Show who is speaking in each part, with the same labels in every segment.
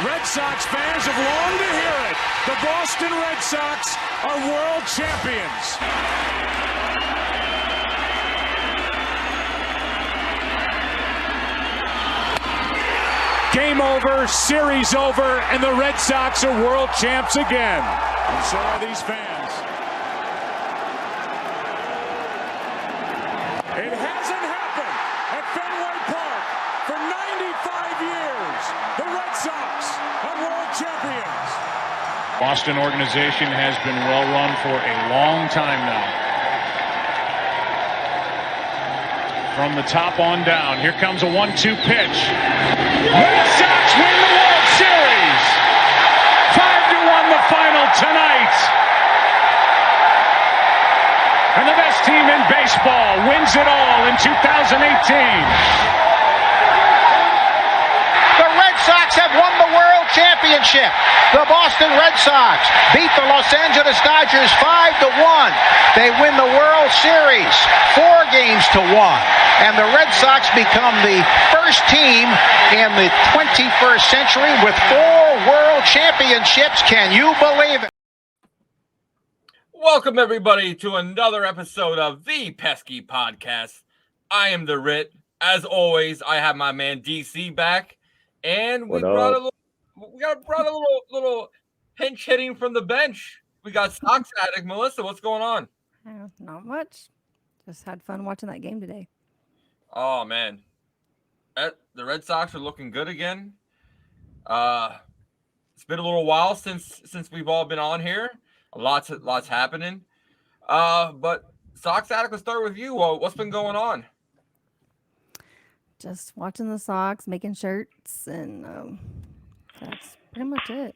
Speaker 1: Red Sox fans have longed to hear it. The Boston Red Sox are world champions. Game over, series over, and the Red Sox are world champs again. And so are these fans. It hasn't happened at Fenway Park for 95 years. The Red Sox are world champions.
Speaker 2: Boston organization has been well run for a long time now. From the top on down, here comes a 1-2 pitch. Red Sox win the World Series. 5-1 the final tonight. And the best team in baseball wins it all in 2018.
Speaker 3: The Red Sox have won the World Championship. The Boston Red Sox beat the Los Angeles Dodgers 5-1. They win the World Series 4-1. And the Red Sox become the first team in the 21st century with 4 World Championships. Can you believe it?
Speaker 4: Welcome, everybody, to another episode of the Pesky Podcast. I am the Ritt. As always, I have my man DC back, and we brought a little pinch hitting from the bench. We got Sox addict Melissa. What's going on?
Speaker 5: Not much. Just had fun watching that game today.
Speaker 4: Oh man, the Red Sox are looking good again. It's been a little while since we've all been on here. Lots happening. But Sox addict, let's start with you. What's been going on?
Speaker 5: Just watching the Sox, making shirts, and that's pretty much it.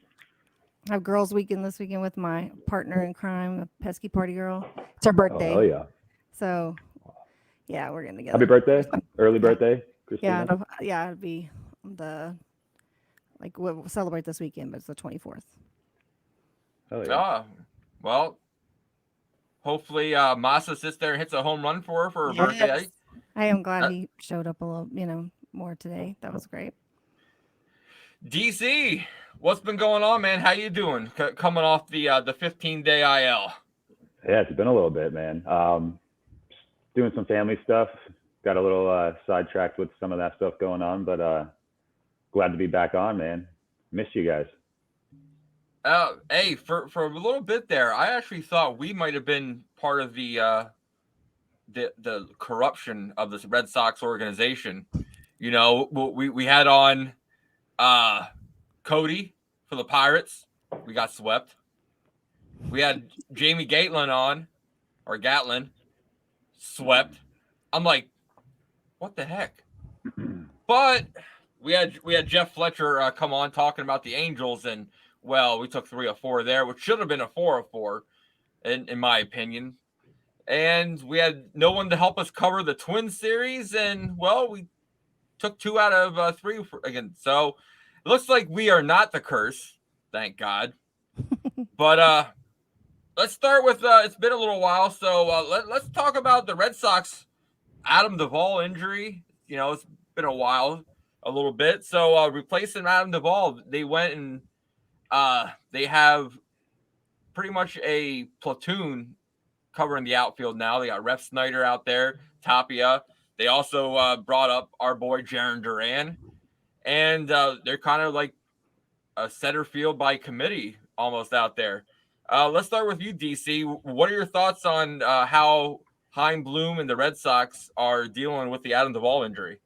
Speaker 5: I have girls' weekend this weekend with my partner in crime, the pesky party girl. It's her birthday.
Speaker 6: Oh yeah.
Speaker 5: So yeah, we're getting together.
Speaker 6: Happy birthday! Early birthday, Christina.
Speaker 5: Yeah, it'll be we'll celebrate this weekend, but it's the 24th.
Speaker 6: Oh yeah.
Speaker 4: Well, hopefully Masa sits there and hits a home run for her birthday.
Speaker 5: I am glad he showed up a little, more today. That was great.
Speaker 4: DC, what's been going on, man? How you doing? Coming off the 15-day IL.
Speaker 6: Yeah, it's been a little bit, man. Doing some family stuff. Got a little sidetracked with some of that stuff going on, but glad to be back on, man. Missed you guys.
Speaker 4: Hey, for a little bit there, I actually thought we might have been part of the corruption of this Red Sox organization. We had on Cody for the Pirates. We got swept. We had Jamie Gatlin, swept. I'm like, what the heck? But we had Jeff Fletcher come on talking about the Angels, and well, we took 3 of 4 there, which should have been a 4 of 4, in my opinion. And we had no one to help us cover the Twins series, and well, we took 2 out of 3 again. So it looks like we are not the curse, thank God. But let's start with it's been a little while, so let's talk about the Red Sox Adam Duvall injury. It's been a while, a little bit. So replacing Adam Duvall, they went and they have pretty much a platoon covering the outfield now. They got Ref Snyder out there, Tapia. They also brought up our boy Jarren Duran, and they're kind of like a center field by committee almost out there. Let's start with you, DC. What are your thoughts on how Chaim Bloom and the Red Sox are dealing with the Adam Duvall injury?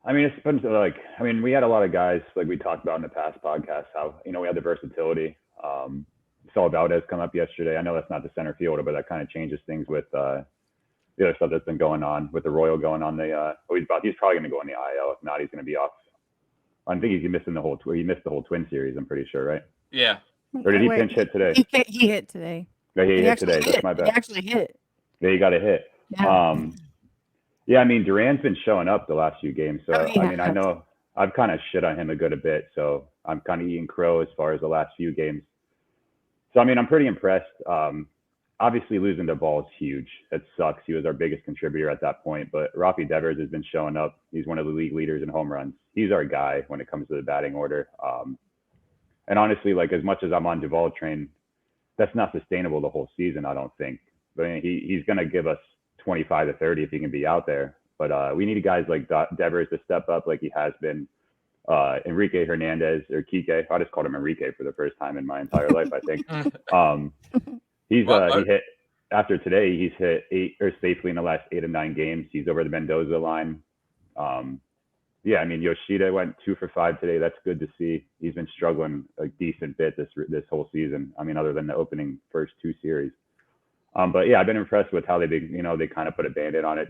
Speaker 6: I mean, it's been we had a lot of guys, like we talked about in the past podcast, how, we had the versatility. Saw Valdez come up yesterday. I know that's not the center fielder, but that kind of changes things with the other stuff that's been going on with the Royal going on the, he's probably going to go on the IL. If not, he's going to be off. I think he missed the whole Twin series, I'm pretty sure, right?
Speaker 4: Yeah.
Speaker 6: Or did he pinch hit today?
Speaker 5: He hit today.
Speaker 6: Yeah, he hit today. That's my bad.
Speaker 5: He actually hit.
Speaker 6: Yeah, he got a hit.
Speaker 5: Yeah.
Speaker 6: I mean, Duran's been showing up the last few games. So, I know I've kind of shit on him a good bit. So I'm kind of eating crow as far as the last few games. So, I mean, I'm pretty impressed. obviously losing the ball is huge. That sucks. He was our biggest contributor at that point, but Rafi Devers has been showing up. He's one of the league leaders in home runs. He's our guy when it comes to the batting order. And honestly, like as much as I'm on Duvall train, that's not sustainable the whole season, I don't think. But I mean, he's going to give us 25 to 30 if he can be out there. But we need guys like Devers to step up like he has been. Enrique Hernandez or Kike. I just called him Enrique for the first time in my entire life, I think. He hit after today. He's hit 8 or safely in the last 8 of 9 games. He's over the Mendoza line. Yeah, I mean Yoshida went 2 for 5 today. That's good to see. He's been struggling a decent bit this whole season. I mean, other than the opening first 2 series. But yeah, I've been impressed with how they kind of put a Band-Aid on it.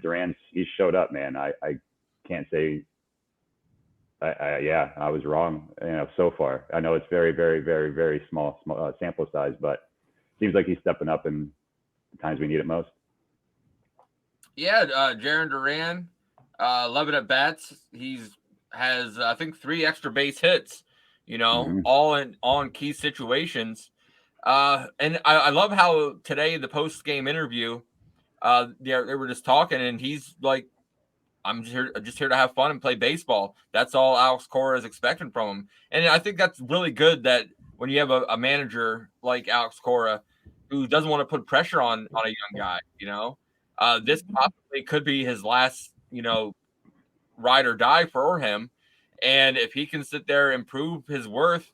Speaker 6: He showed up, man. I can't say. I was wrong. So far, I know it's very, very, very, very small sample size, but it seems like he's stepping up in the times we need it most.
Speaker 4: Yeah, Jarren Duran, 11 at bats. Has I think 3 extra base hits. All in key situations. And I love how today the post game interview, they were just talking, and he's like, I'm just here to have fun and play baseball. That's all Alex Cora is expecting from him. And I think that's really good that when you have a manager like Alex Cora who doesn't want to put pressure on a young guy, this possibly could be his last, ride or die for him. And if he can sit there and prove his worth,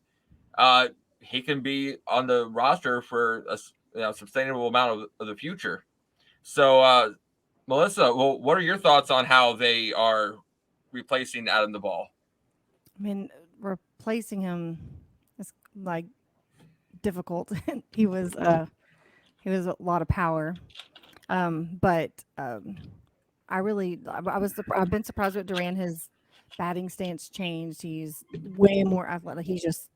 Speaker 4: he can be on the roster for a sustainable amount of the future. So, Melissa, well, what are your thoughts on how they are replacing Adam Duvall?
Speaker 5: I mean, replacing him is like difficult. He was a lot of power, but I've been surprised with Duran. His batting stance changed. He's way more athletic. He's just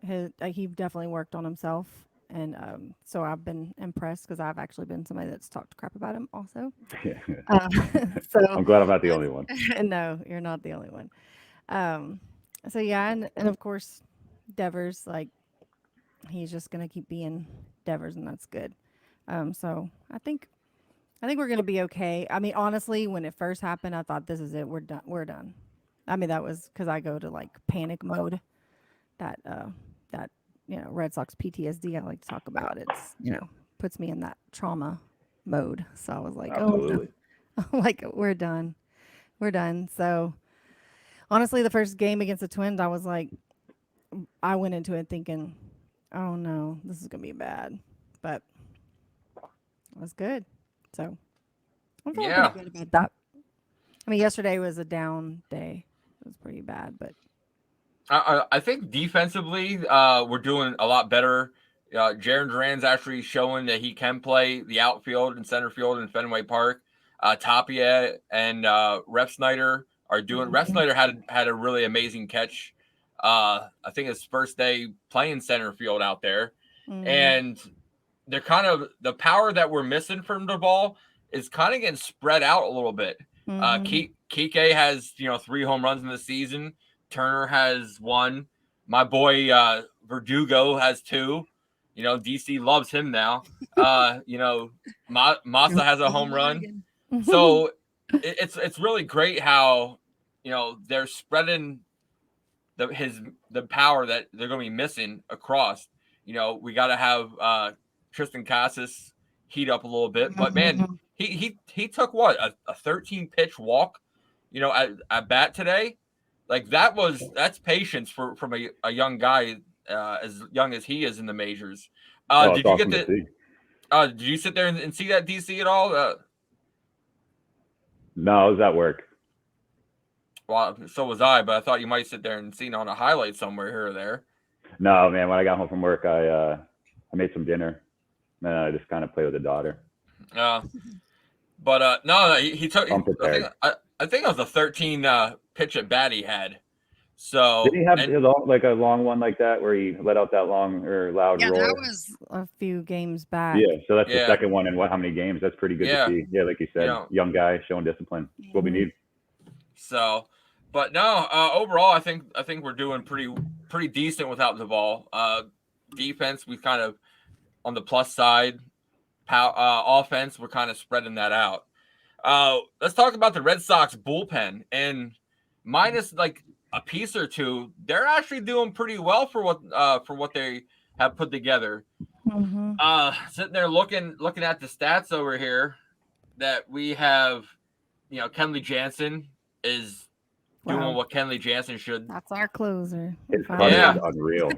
Speaker 5: he definitely worked on himself. And so I've been impressed because I've actually been somebody that's talked crap about him also. So
Speaker 6: I'm glad I'm not the only one.
Speaker 5: No, you're not the only one. So yeah, and of course, Devers, like he's just gonna keep being Devers, and that's good. So I think we're gonna be okay. I mean, honestly, when it first happened, I thought this is it. We're done. I mean, that was because I go to like panic mode. That Red Sox PTSD I like to talk about. It's, puts me in that trauma mode. So I was like,
Speaker 6: absolutely.
Speaker 5: Oh, no. Like, we're done. So honestly, the first game against the Twins, I was like, I went into it thinking, oh no, this is going to be bad. But it was good. So I'm feeling pretty good about that. I mean, yesterday was a down day. It was pretty bad, but
Speaker 4: I think defensively, we're doing a lot better. Jarren Duran's actually showing that he can play the outfield and center field in Fenway Park. Tapia and Rep Snyder are doing. Rep Snyder had a really amazing catch. I think his first day playing center field out there, and they're kind of the power that we're missing from the ball is kind of getting spread out a little bit. Kike has 3 home runs in the season. Turner has 1. My boy Verdugo has 2. DC loves him now. Massa has a home run. So it's really great how they're spreading the power that they're going to be missing across. We got to have Tristan Casas heat up a little bit, but man, he took what a 13 pitch walk, at bat today. Like that's patience from a young guy as young as he is in the majors. Did you get did you sit there and see that DC at all?
Speaker 6: No, I was at work.
Speaker 4: Well, so was I, but I thought you might sit there and see it on a highlight somewhere here or there.
Speaker 6: No, man. When I got home from work, I made some dinner, and I just kind of played with the daughter.
Speaker 4: But no, he took. I think it was a 13 pitch at bat he had. So
Speaker 6: did he have a long one like that where he let out that long or loud roar?
Speaker 5: Yeah, that was a few games back.
Speaker 6: Yeah, so that's the second one in how many games? That's pretty good to see. Yeah, like you said, young guy showing discipline. That's what we need.
Speaker 4: So, but no, overall, I think we're doing pretty decent without the ball. Defense, we kind of on the plus side. Offense, we're kind of spreading that out. Let's talk about the Red Sox bullpen, and minus like a piece or two, they're actually doing pretty well for what they have put together. Sitting there looking at the stats over here, that we have, Kenley Jansen is doing what Kenley Jansen should.
Speaker 5: That's our closer.
Speaker 6: His cut is unreal.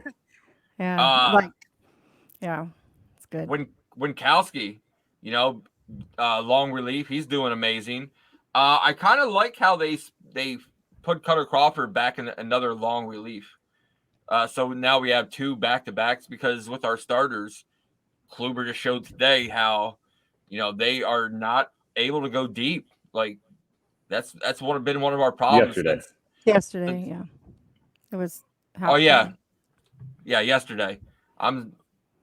Speaker 5: Yeah, it's good.
Speaker 4: Winkowski, long relief, he's doing amazing. I kind of like how they put Cutter Crawford back in another long relief. So now we have 2 back-to-backs, because with our starters, Kluber just showed today how, they are not able to go deep. Like that's been one of our problems.
Speaker 5: Yesterday, yeah. It was.
Speaker 4: Yesterday. I'm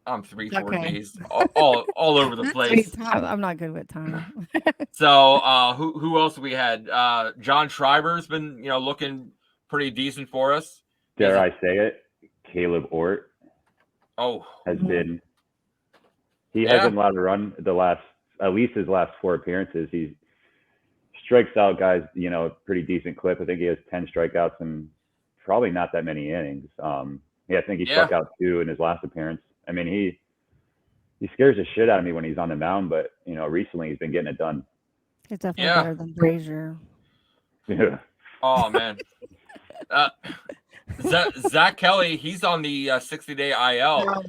Speaker 4: 3-4 days all over the place.
Speaker 5: I'm not good with time.
Speaker 4: So who else we had? John Schreiber's been looking pretty decent for us.
Speaker 6: Dare I say it? Caleb Ort.
Speaker 4: Has
Speaker 6: been. He hasn't allowed to run at least his last 4 appearances. He strikes out guys, pretty decent clip. I think he has 10 strikeouts and probably not that many innings. I think he struck out 2 in his last appearance. I mean, he scares the shit out of me when he's on the mound, but recently he's been getting it done.
Speaker 5: It's definitely better than Brazier.
Speaker 6: Yeah.
Speaker 4: Oh man. Zach Kelly, he's on the 60-day IL.
Speaker 5: Oh,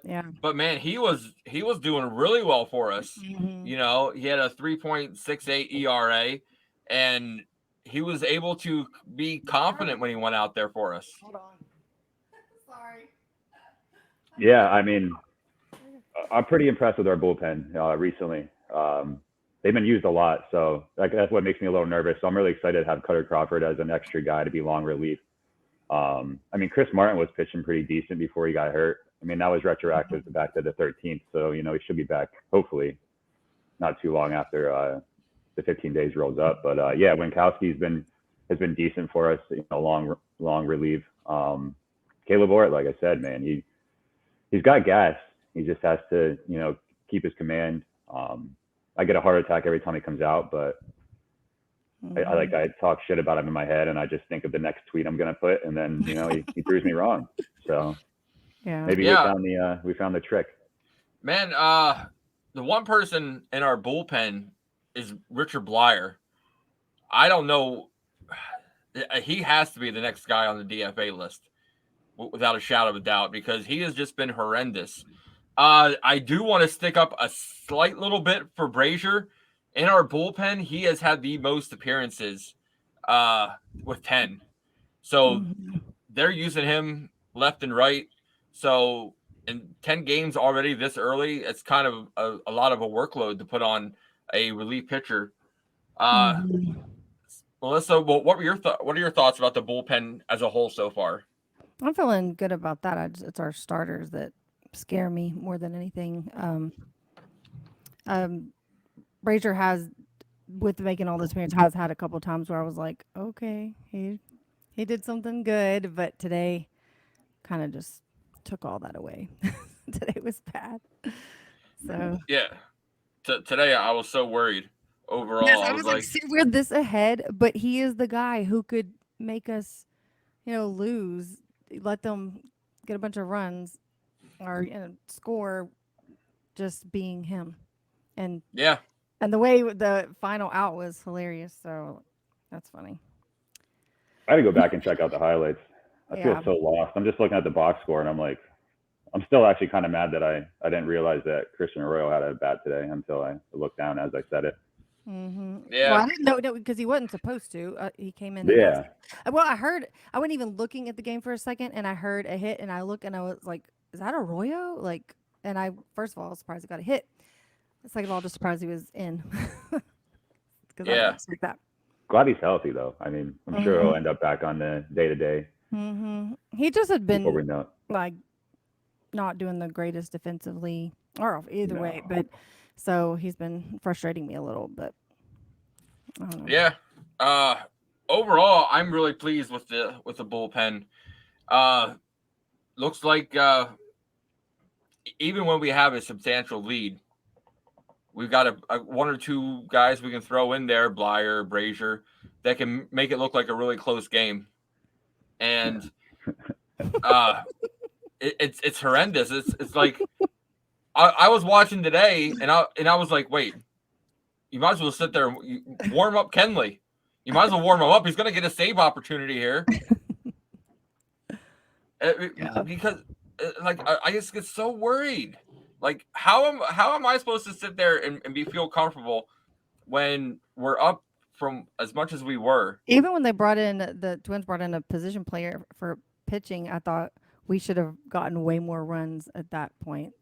Speaker 5: man.
Speaker 4: But man, he was doing really well for us.
Speaker 5: Mm-hmm.
Speaker 4: He had a 3.68 ERA, and he was able to be confident when he went out there for us.
Speaker 5: Hold on. Sorry.
Speaker 6: Yeah, I mean, I'm pretty impressed with our bullpen recently. They've been used a lot, so that's what makes me a little nervous. So I'm really excited to have Cutter Crawford as an extra guy to be long relief. I mean, Chris Martin was pitching pretty decent before he got hurt. I mean, that was retroactive back to the 13th, so he should be back hopefully not too long after the 15 days rolls up. But Winkowski's has been decent for us. Long relief. Caleb Ort, like I said, man, he's got gas. He just has to keep his command. I get a heart attack every time he comes out, but I talk shit about him in my head, and I just think of the next tweet I'm gonna put, and then he proves me wrong. So maybe we found the trick.
Speaker 4: Man, the one person in our bullpen is Richard Blyer. I don't know. He has to be the next guy on the DFA list, without a shadow of a doubt, because he has just been horrendous. I do want to stick up a slight little bit for Brazier. In our bullpen, he has had the most appearances with 10. So they're using him left and right. So in 10 games already this early, it's kind of a lot of a workload to put on a relief pitcher. Melissa, what are your thoughts about the bullpen as a whole so far?
Speaker 5: I'm feeling good about that. It's our starters that scare me more than anything. Brazier has, with making all this appearance, has had a couple of times where I was like, okay, he did something good, but today kind of just took all that away. Today was bad. So
Speaker 4: today I was so worried overall.
Speaker 5: Yes, I was like, we're this ahead, but he is the guy who could make us, lose, let them get a bunch of runs or score, just being him. And and the way the final out was hilarious. So that's funny.
Speaker 6: I had to go back and check out the highlights. I feel so lost. I'm just looking at the box score, and I'm like, I'm still actually kind of mad that I didn't realize that Christian Arroyo had a bat today until I looked down as I said it.
Speaker 5: Yeah. Well, I didn't know because he wasn't supposed to. He came in.
Speaker 6: Yeah.
Speaker 5: Well, I wasn't even looking at the game for a second, and I heard a hit, and I looked, and I was like, "Is that Arroyo?" And I first of all was surprised he got a hit. Second of all, just surprised he was in. I didn't expect that.
Speaker 6: Glad he's healthy though. I mean, I'm sure he'll end up back on the day-to-day.
Speaker 5: He just had been not doing the greatest defensively, or either way, but. So he's been frustrating me a little, but I don't know.
Speaker 4: Yeah. Overall, I'm really pleased with the bullpen. Looks like even when we have a substantial lead, we've got a one or two guys we can throw in there, Blyer, Brazier, that can make it look like a really close game. And it's horrendous. It's like I was watching today, and I was like, wait, you might as well sit there and warm up Kenley. You might as well warm him up. He's going to get a save opportunity here. Because like I just get so worried. Like how am I supposed to sit there and feel comfortable when we're up from as much as we were?
Speaker 5: Even when the Twins brought in a position player for pitching, I thought we should have gotten way more runs at that point.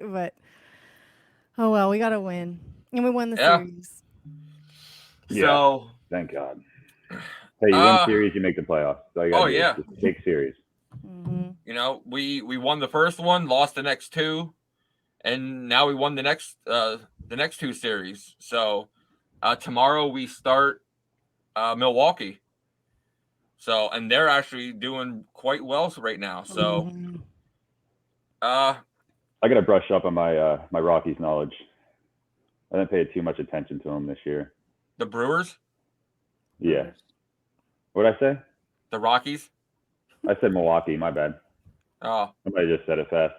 Speaker 5: But oh well, we got to win, and we won the series.
Speaker 6: Yeah,
Speaker 4: so
Speaker 6: thank God. Hey, you win series, you make the playoffs. So just take series.
Speaker 5: Mm-hmm.
Speaker 4: You know, we won the first one, lost the next two, and now we won the next two series. So tomorrow we start Milwaukee. So, and they're actually doing quite well right now. So
Speaker 6: I got to brush up on my my Rockies knowledge. I didn't pay too much attention to them this year.
Speaker 4: The Brewers?
Speaker 6: Yeah. What did I say?
Speaker 4: The Rockies?
Speaker 6: I said Milwaukee. My bad.
Speaker 4: Oh.
Speaker 6: Somebody just said it fast.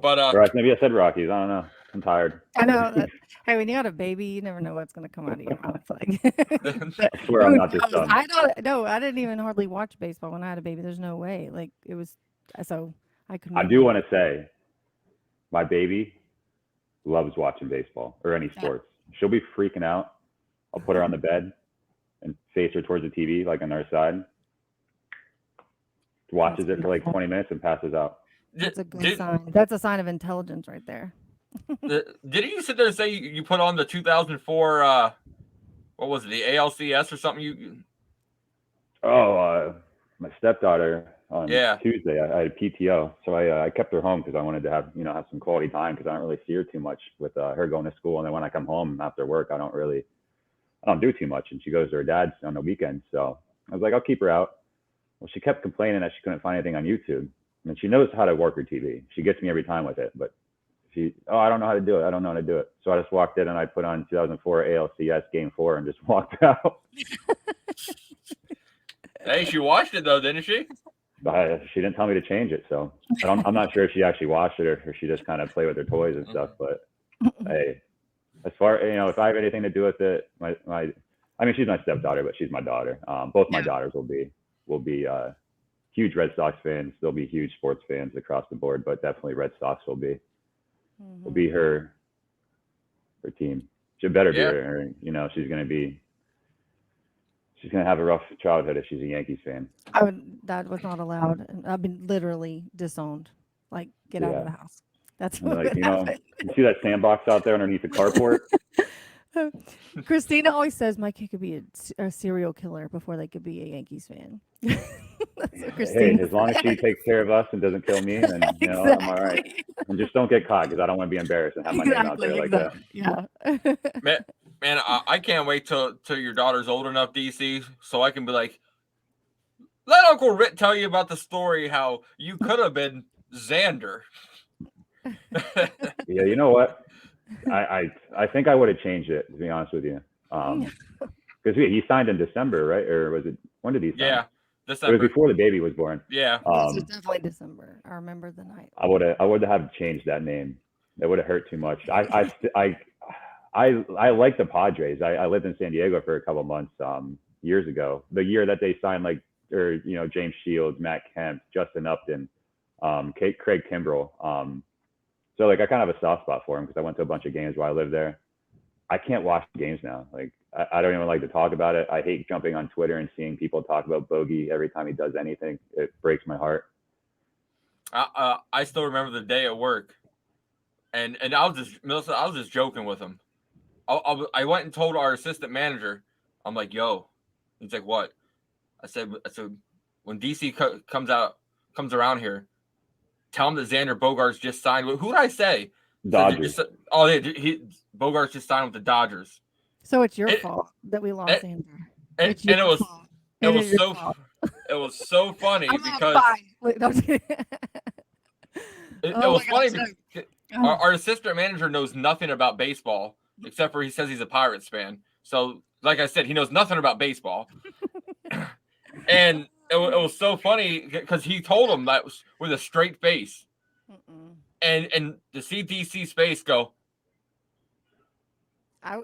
Speaker 4: But
Speaker 6: or maybe I said Rockies. I don't know. I'm tired.
Speaker 5: I know. Hey, when you got a baby, you never know what's going to come out of your mouth. Like,
Speaker 6: I swear I'm not this dumb.
Speaker 5: I didn't even hardly watch baseball when I had a baby. There's no way. Like it was. So I couldn't.
Speaker 6: I do want to say, my baby loves watching baseball or any sports. She'll be freaking out. I'll put her on the bed and face her towards the TV, like on our side. Watches it for like 20 minutes and passes out.
Speaker 5: That's a good sign. That's a sign of intelligence right there.
Speaker 4: Didn't you sit there and say you put on the 2004, what was it, the ALCS or something?
Speaker 6: My stepdaughter on Tuesday, I had a PTO. So I kept her home because I wanted to have some quality time because I don't really see her too much with her going to school. And then when I come home after work, I don't do too much. And she goes to her dad's on the weekend. So I was like, I'll keep her out. Well, she kept complaining that she couldn't find anything on YouTube. And she knows how to work her TV. She gets me every time with it. But I don't know how to do it. I don't know how to do it. So I just walked in and I put on 2004 ALCS Game 4 and just walked out.
Speaker 4: Hey, she watched it though, didn't she?
Speaker 6: She didn't tell me to change it. So I'm not sure if she actually watched it or she just kind of played with her toys and stuff. But hey, as far if I have anything to do with it, she's my stepdaughter, but she's my daughter. Both my daughters will be huge Red Sox fans. They'll be huge sports fans across the board, but definitely Red Sox will be her team. She better be her. She's gonna have a rough childhood if she's a Yankees fan.
Speaker 5: That was not allowed. I've been literally disowned. Like, get out of the house. That's what would happen.
Speaker 6: You see that sandbox out there underneath the carport?
Speaker 5: Christina always says my kid could be a serial killer before they could be a Yankees fan. That's what Christina
Speaker 6: as long as she takes care of us and doesn't kill me, then I'm all right. And just don't get caught because I don't want to be embarrassed and have my name out there like that.
Speaker 5: Yeah.
Speaker 4: Man, I can't wait till your daughter's old enough, DC, so I can be like, let Uncle Ritt tell you about the story how you could have been Xander.
Speaker 6: Yeah, you know what? I think I would have changed it, to be honest with you. Because he signed in December, right? Or was it, when did he sign?
Speaker 4: Yeah, December.
Speaker 6: It was before the baby was born.
Speaker 5: Yeah. It was definitely December. I remember the night.
Speaker 6: I would have changed that name. It would have hurt too much. I like the Padres. I lived in San Diego for a couple of months years ago. The year that they signed James Shields, Matt Kemp, Justin Upton, Craig Kimbrell. So I kind of have a soft spot for him because I went to a bunch of games while I lived there. I can't watch the games now. I don't even like to talk about it. I hate jumping on Twitter and seeing people talk about Bogey every time he does anything. It breaks my heart.
Speaker 4: I still remember the day at work, and I was just joking with him. I went and told our assistant manager, I'm like, yo, he's like, what? I said, when DC comes around here, tell him that Xander Bogaerts just signed. Who did I say?
Speaker 6: Dodgers.
Speaker 4: Bogaerts just signed with the Dodgers.
Speaker 5: So it's your fault that we lost Xander.
Speaker 4: And it was so funny because It
Speaker 5: Oh
Speaker 4: was
Speaker 5: my
Speaker 4: funny
Speaker 5: gosh,
Speaker 4: because
Speaker 5: Oh.
Speaker 4: our assistant manager knows nothing about baseball except for he says he's a Pirates fan. So, like I said, he knows nothing about baseball. And it was so funny because he told him that with a straight face. And to see DC's face go,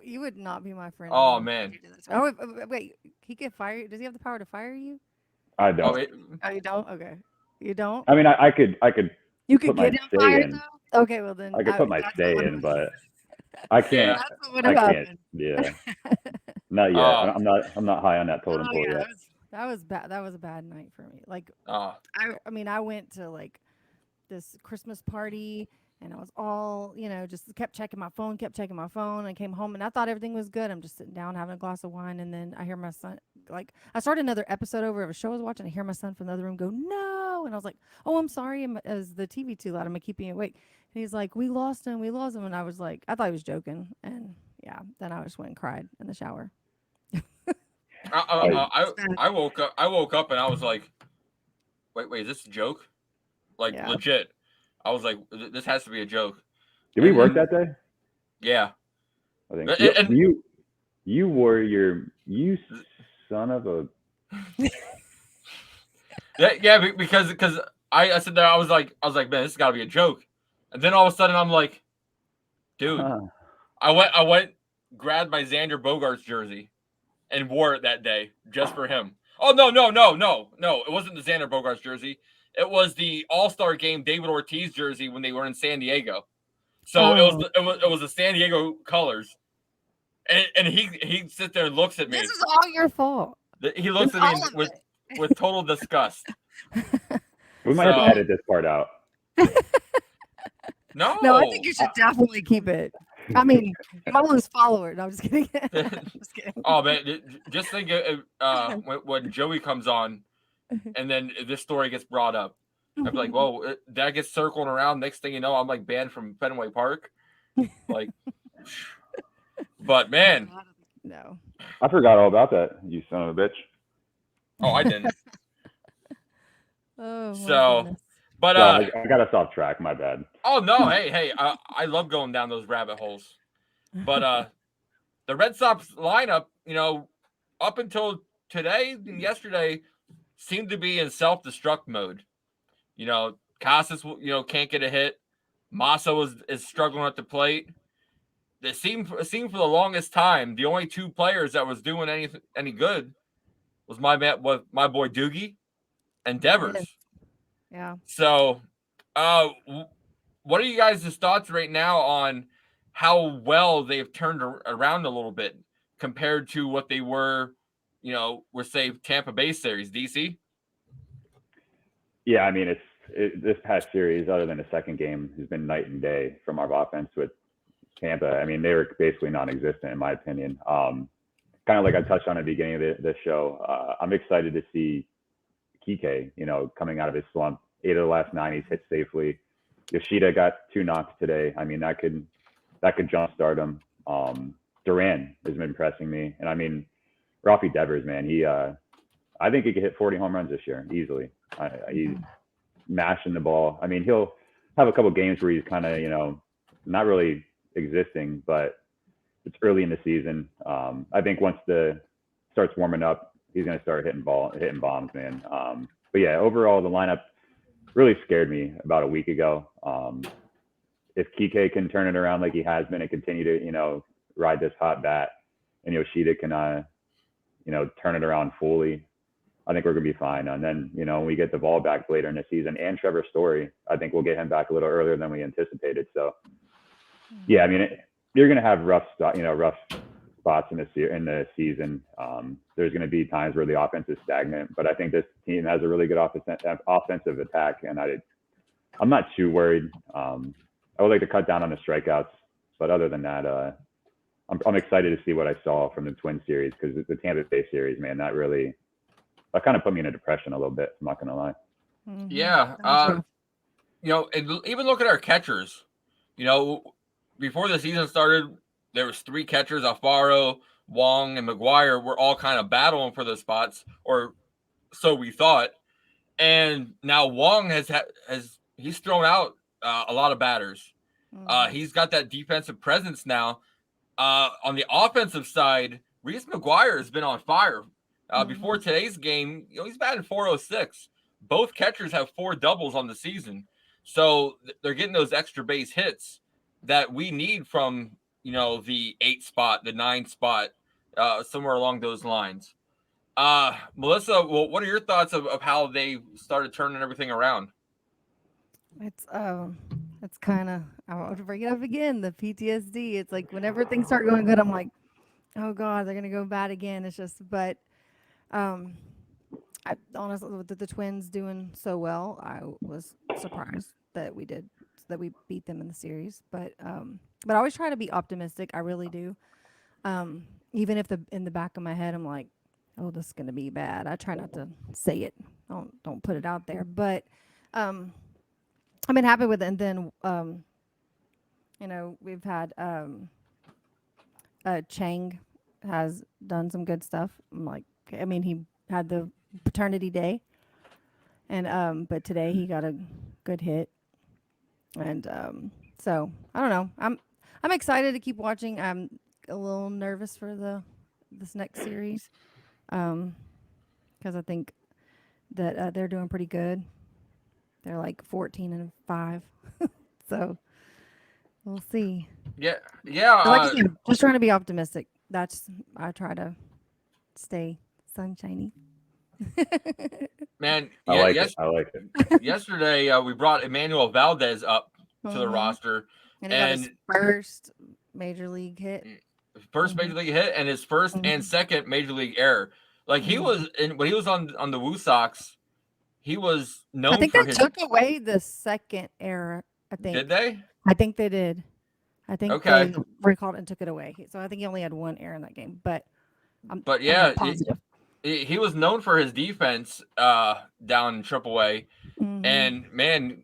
Speaker 5: You would not be my friend.
Speaker 4: oh,
Speaker 5: anymore
Speaker 4: man.
Speaker 5: if you did this. Oh, wait, he could fire you? Does he have the power to fire you?
Speaker 6: I
Speaker 4: Oh,
Speaker 6: don't.
Speaker 5: Oh, you don't? Okay. You don't?
Speaker 6: I mean, I could
Speaker 5: You
Speaker 6: put
Speaker 5: could
Speaker 6: my
Speaker 5: get him
Speaker 6: stay
Speaker 5: fired,
Speaker 6: in.
Speaker 5: though? Okay, well, then.
Speaker 6: I could put my
Speaker 5: that's
Speaker 6: stay
Speaker 5: what
Speaker 6: in,
Speaker 5: would-
Speaker 6: but I can't.
Speaker 5: That's what would
Speaker 6: I
Speaker 5: have
Speaker 6: can't.
Speaker 5: happened.
Speaker 6: Yeah, not yet.
Speaker 4: Oh.
Speaker 6: I'm not high on that totem
Speaker 5: Oh,
Speaker 6: pole
Speaker 5: yeah,
Speaker 6: yet.
Speaker 5: that was bad. That was a bad night for me. Like,
Speaker 4: oh,
Speaker 5: I mean, I went to like this Christmas party and I was all, just kept checking my phone. I came home and I thought everything was good. I'm just sitting down having a glass of wine. And then I hear my son, like, I started another episode over of a show I was watching. I hear my son from the other room go, no. And I was like, oh, I'm sorry. Is the TV too loud? Am I keeping you awake? And he's like, we lost him. And I was like, I thought he was joking. And yeah, then I just went and cried in the shower.
Speaker 4: I woke up and I was like, wait, is this a joke? Like,
Speaker 5: Yeah.
Speaker 4: legit. I was like, this has to be a joke.
Speaker 6: Did we work that day?
Speaker 4: Yeah.
Speaker 6: I think.
Speaker 4: And-
Speaker 6: You wore you son of a.
Speaker 4: Yeah, because I said that I was like, man, this has got to be a joke. And then all of a sudden I'm like, dude, I went, grabbed my Xander Bogaerts jersey and wore it that day just for him. Oh, no. It wasn't the Xander Bogaerts jersey. It was the All-Star Game David Ortiz jersey when they were in San Diego. So it was the San Diego colors. And he sits there and looks at me.
Speaker 5: This is all your fault.
Speaker 4: He looks at me with total disgust.
Speaker 6: We might have to edit this part out.
Speaker 4: No,
Speaker 5: I think you should definitely keep it. I mean, you might lose followers. No, I'm just kidding. Just kidding.
Speaker 4: Oh man, just think when Joey comes on, and then this story gets brought up. I'm like, whoa, that gets circling around. Next thing you know, I'm like banned from Fenway Park. Like, but man,
Speaker 5: No.
Speaker 6: I forgot all about that. You son of a bitch.
Speaker 4: oh, I didn't.
Speaker 5: Oh, my
Speaker 4: So,
Speaker 5: goodness.
Speaker 4: but
Speaker 6: I got us off track. My bad.
Speaker 4: oh no, hey, I love going down those rabbit holes. But the Red Sox lineup, up until today and yesterday, seemed to be in self-destruct mode. Casas, can't get a hit. Massa is struggling at the plate. It seemed for the longest time the only two players that was doing any good was my boy Doogie and Devers.
Speaker 5: Yeah.
Speaker 4: So, what are you guys' thoughts right now on how well they've turned around a little bit compared to what they were, with say Tampa Bay series, DC?
Speaker 6: Yeah, I mean, this past series, other than the second game, has been night and day from our offense with Tampa. I mean, they were basically non-existent in my opinion. Kind of like I touched on at the beginning of the show. I'm excited to see Kike, coming out of his slump. 8 of the last 9 he's hit safely. Yoshida got 2 knocks today. I mean, that could jumpstart him. Duran has been impressing me, and I mean, Rafi Devers, man, I think he could hit 40 home runs this year easily. He's mashing the ball. I mean, he'll have a couple games where he's kind of, not really existing, but it's early in the season. I think once starts warming up, he's going to start hitting bombs, man. But yeah, overall, the lineup really scared me about a week ago. If Kike can turn it around like he has been and continue to, ride this hot bat, and Yoshida can, turn it around fully, I think we're going to be fine. And then, when we get the ball back later in the season, and Trevor Story, I think we'll get him back a little earlier than we anticipated. So, yeah, I mean, you're going to have rough spots in the season. There's going to be times where the offense is stagnant, but I think this team has a really good offensive attack, and I'm not too worried. I would like to cut down on the strikeouts, but other than that, I'm excited to see what I saw from the Twin series, because the Tampa Bay series, man, that kind of put me in a depression a little bit. I'm not going to lie.
Speaker 5: Mhm.
Speaker 4: Yeah.
Speaker 5: That's rough.
Speaker 4: And even look at our catchers. Before the season started, there was 3 catchers: Alfaro, Wong, and McGuire were all kind of battling for the spots, or so we thought. And now Wong he's thrown out a lot of batters. He's got that defensive presence now. On the offensive side, Reese McGuire has been on fire. Before today's game, he's batting .406. Both catchers have 4 doubles on the season. So they're getting those extra base hits that we need from, the 8 spot, the 9 spot, somewhere along those lines. Melissa, well, what are your thoughts of how they started turning everything around?
Speaker 5: It's kind of, I want to bring it up again, the PTSD. It's like whenever things start going good, I'm like, oh God, they're gonna go bad again. It's just, but I honestly, with the Twins doing so well, I was surprised that we beat them in the series. But I always try to be optimistic. I really do. Even if in the back of my head, I'm like, oh, this is gonna be bad. I try not to say it. Don't put it out there. But I've been happy with it. And then we've had Chang has done some good stuff. I'm like, he had the paternity day, and but today he got a good hit, and so I don't know. I'm excited to keep watching. I'm a little nervous for this next series, because I think that they're doing pretty good. They're like 14-5, so we'll see.
Speaker 4: Yeah.
Speaker 5: Like you said, just trying to be optimistic. I try to stay sunshiny.
Speaker 4: Man,
Speaker 6: I like it.
Speaker 4: Yesterday we brought Emmanuel Valdez up to the roster,
Speaker 5: and he got his first major league hit.
Speaker 4: Major league hit, and his first and second major league error. Like he was when he was on the Woo Sox, he was known.
Speaker 5: I think they took away the second error. I think.
Speaker 4: Did they?
Speaker 5: I think they did. I think they recalled and took it away. So I think he only had 1 error in that game. But I'm not positive.
Speaker 4: He was known for his defense down in AAA, and man,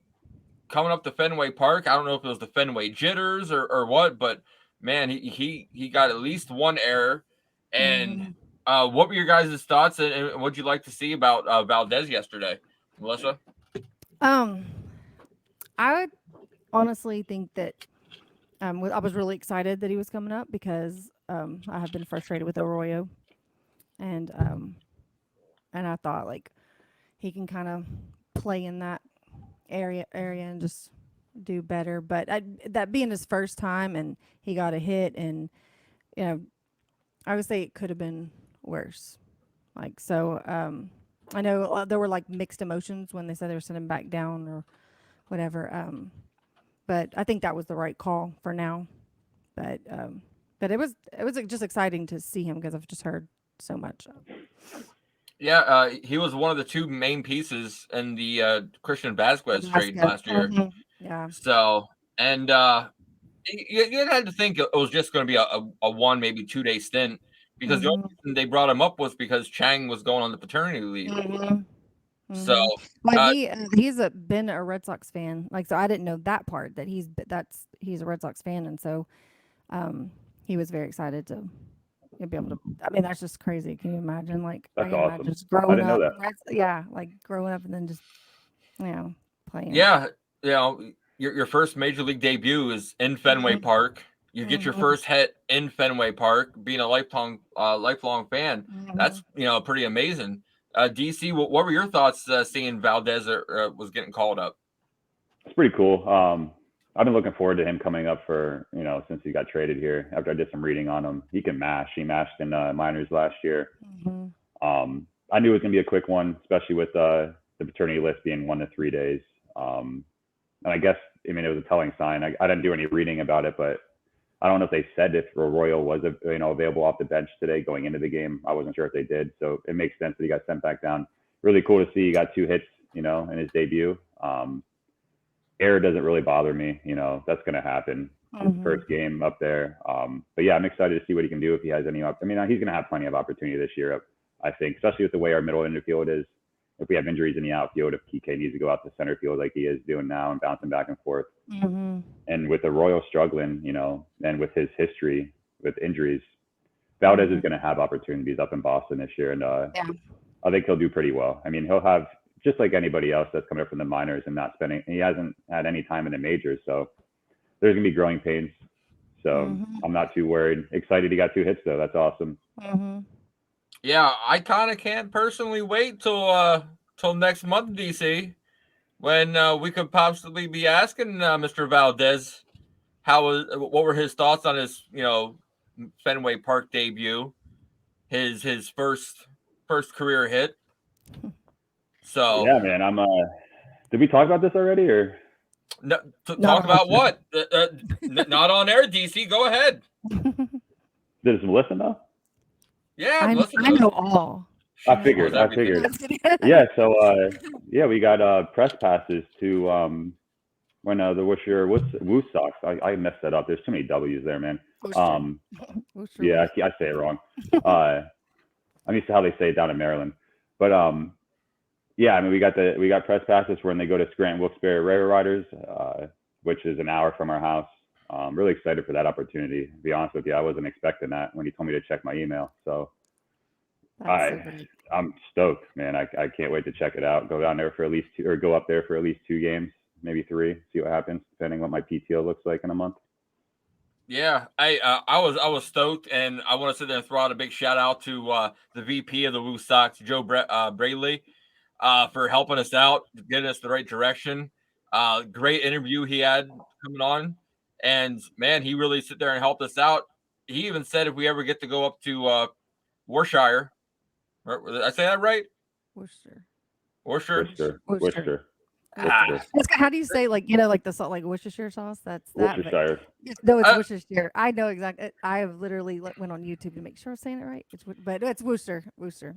Speaker 4: coming up to Fenway Park, I don't know if it was the Fenway jitters or what, but man, he got at least 1 error. And what were your guys' thoughts, and what'd you like to see about Valdez yesterday, Melissa?
Speaker 5: I would honestly think that I was really excited that he was coming up because I have been frustrated with Arroyo. And I thought like he can kind of play in that area and just do better. But that being his first time and he got a hit, and I would say it could have been worse. Like so, I know there were like mixed emotions when they said they were sending him back down or whatever. But I think that was the right call for now. But it was just exciting to see him because I've just heard so much.
Speaker 4: Yeah, he was one of the 2 main pieces in the Christian Vasquez trade last year.
Speaker 5: Yeah.
Speaker 4: So, and you had to think it was just going to be a 1, maybe 2 day stint, because the only reason they brought him up was because Chang was going on the paternity leave. So,
Speaker 5: he's been a Red Sox fan. Like, so I didn't know that part that he's a Red Sox fan, and so he was very excited to be able to. I mean, that's just crazy. Can you imagine? Like,
Speaker 6: that's awesome.
Speaker 5: Just growing
Speaker 6: up.
Speaker 5: Like growing up and then just playing.
Speaker 4: Yeah, your first major league debut is in Fenway Park. You get your first hit in Fenway Park. Being a lifelong fan, that's pretty amazing. DC, what were your thoughts seeing Valdez was getting called up?
Speaker 6: It's pretty cool. I've been looking forward to him coming up for, since he got traded here. After I did some reading on him, he can mash. He mashed in minors last year. I knew it was going to be a quick one, especially with the paternity list being 1 to 3 days. And I guess, it was a telling sign. I didn't do any reading about it, but I don't know if they said if Arroyo was available off the bench today going into the game. I wasn't sure if they did, so it makes sense that he got sent back down. Really cool to see he got 2 hits, in his debut. Error doesn't really bother me. That's going to happen. First game up there. But yeah, I'm excited to see what he can do if he has any. He's going to have plenty of opportunity this year, I think, especially with the way our middle infield is. If we have injuries in the outfield, if Kike needs to go out to center field like he is doing now and bouncing back and forth. And with the Royals struggling, and with his history with injuries, Valdez is going to have opportunities up in Boston this year. And I think he'll do pretty well. He'll have just like anybody else that's coming up from the minors and not spending. And he hasn't had any time in the majors, so there's gonna be growing pains. So I'm not too worried. Excited he got 2 hits though. That's awesome.
Speaker 4: Yeah, I kind of can't personally wait till next month, DC, when we could possibly be asking Mr. Valdez what were his thoughts on his Fenway Park debut, his first career hit. So
Speaker 6: yeah, man, I'm. Did we talk about this already, or
Speaker 4: no, talk about what? Not on air, DC. Go ahead.
Speaker 6: did it listen though?
Speaker 5: Yeah, I know all.
Speaker 6: I figured. Yeah, so we got press passes to when the Woo Sox. I messed that up. There's too many W's there, man. Yeah, I say it wrong. I'm used to how they say it down in Maryland, but yeah, I mean we got press passes for when they go to Scranton Wilkes-Barre Railroad Riders, which is an hour from our house. I'm really excited for that opportunity. To be honest with you, I wasn't expecting that when he told me to check my email. So I'm stoked, man. I can't wait to check it out. Go down there for at least 2, or go up there for at least 2 games, maybe 3. See what happens, depending what my PTO looks like in a month.
Speaker 4: Yeah, I was stoked, and I want to sit there and throw out a big shout out to the VP of the Woo Sox, Joe Braley, for helping us out, getting us the right direction. Great interview he had coming on, and man, he really sit there and helped us out. He even said if we ever get to go up to Worcestershire, did I say that right? Worcester.
Speaker 5: How do you say like the salt, like Worcestershire sauce? That's that.
Speaker 6: Worcestershire.
Speaker 5: No, it's Worcestershire. I know exactly. I have literally went on YouTube to make sure I'm saying it right. But it's Worcester.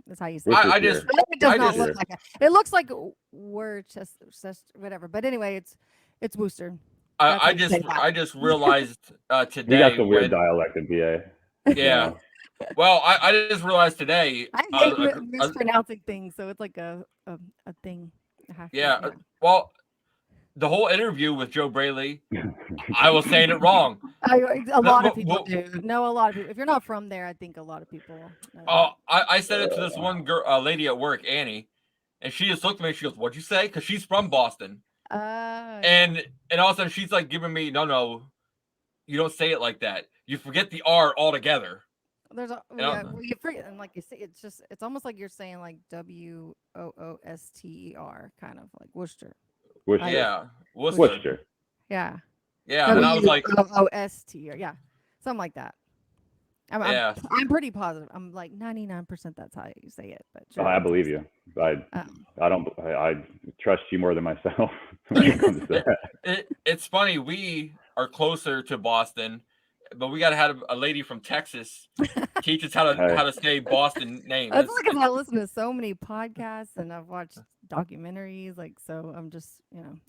Speaker 5: That's how you say it. It does not look like it. It looks like Worcester, whatever. But anyway, it's Worcester.
Speaker 4: I just realized today.
Speaker 6: You got some weird dialect in PA.
Speaker 4: Yeah. Well, I just realized today.
Speaker 5: I hate mispronouncing things, so it's like a thing.
Speaker 4: Yeah. Well, the whole interview with Joe Braley, I was saying it wrong.
Speaker 5: A lot of people do. No, a lot of people. If you're not from there, I think a lot of people.
Speaker 4: I said it to this one girl, lady at work, Annie, and she just looked at me. She goes, "What'd you say?" Because she's from Boston. And all of a sudden she's like giving me, no, you don't say it like that. You forget the R altogether.
Speaker 5: There's you forget, and like you say, it's almost like you're saying like Wooster, kind of like Worcester.
Speaker 4: Yeah,
Speaker 6: Worcester.
Speaker 5: Yeah.
Speaker 4: Yeah, and I was like
Speaker 5: Woost, yeah, something like that. I'm pretty positive. I'm like 99% that's how you say it. But sure,
Speaker 6: I believe you. I trust you more than myself when it comes to that.
Speaker 4: It's funny. We are closer to Boston, but we got to have a lady from Texas teach us how to say Boston names.
Speaker 5: That's because I listen to so many podcasts and I've watched documentaries. Like, so I'm just,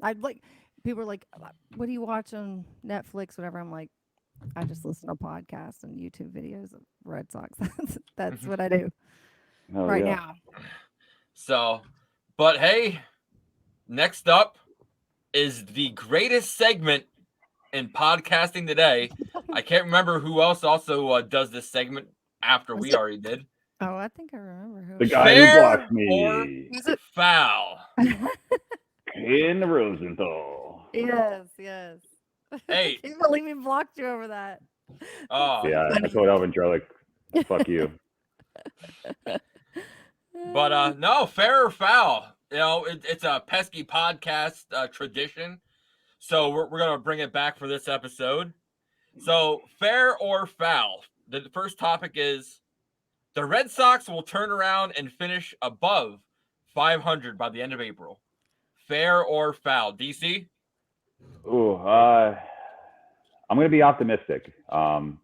Speaker 5: I like, people are like, what do you watch on Netflix, whatever? I'm like, I just listen to podcasts and YouTube videos of Red Sox. That's what I do now.
Speaker 4: So, but hey, next up is the greatest segment in podcasting today. I can't remember who else also does this segment after we already did.
Speaker 5: Oh, I think I remember who.
Speaker 6: The guy who blocked me.
Speaker 4: Is it foul?
Speaker 6: In the Rosenthal.
Speaker 5: Yes.
Speaker 4: Hey,
Speaker 5: I can't believe he blocked you over that.
Speaker 6: Oh, yeah. I told Elvin Drellick, fuck you.
Speaker 4: But no, fair or foul. It's a Pesky Podcast tradition. So we're going to bring it back for this episode. So fair or foul. The first topic is the Red Sox will turn around and finish above 500 by the end of April. Fair or foul? DC?
Speaker 6: Ooh, I'm going to be optimistic. I'm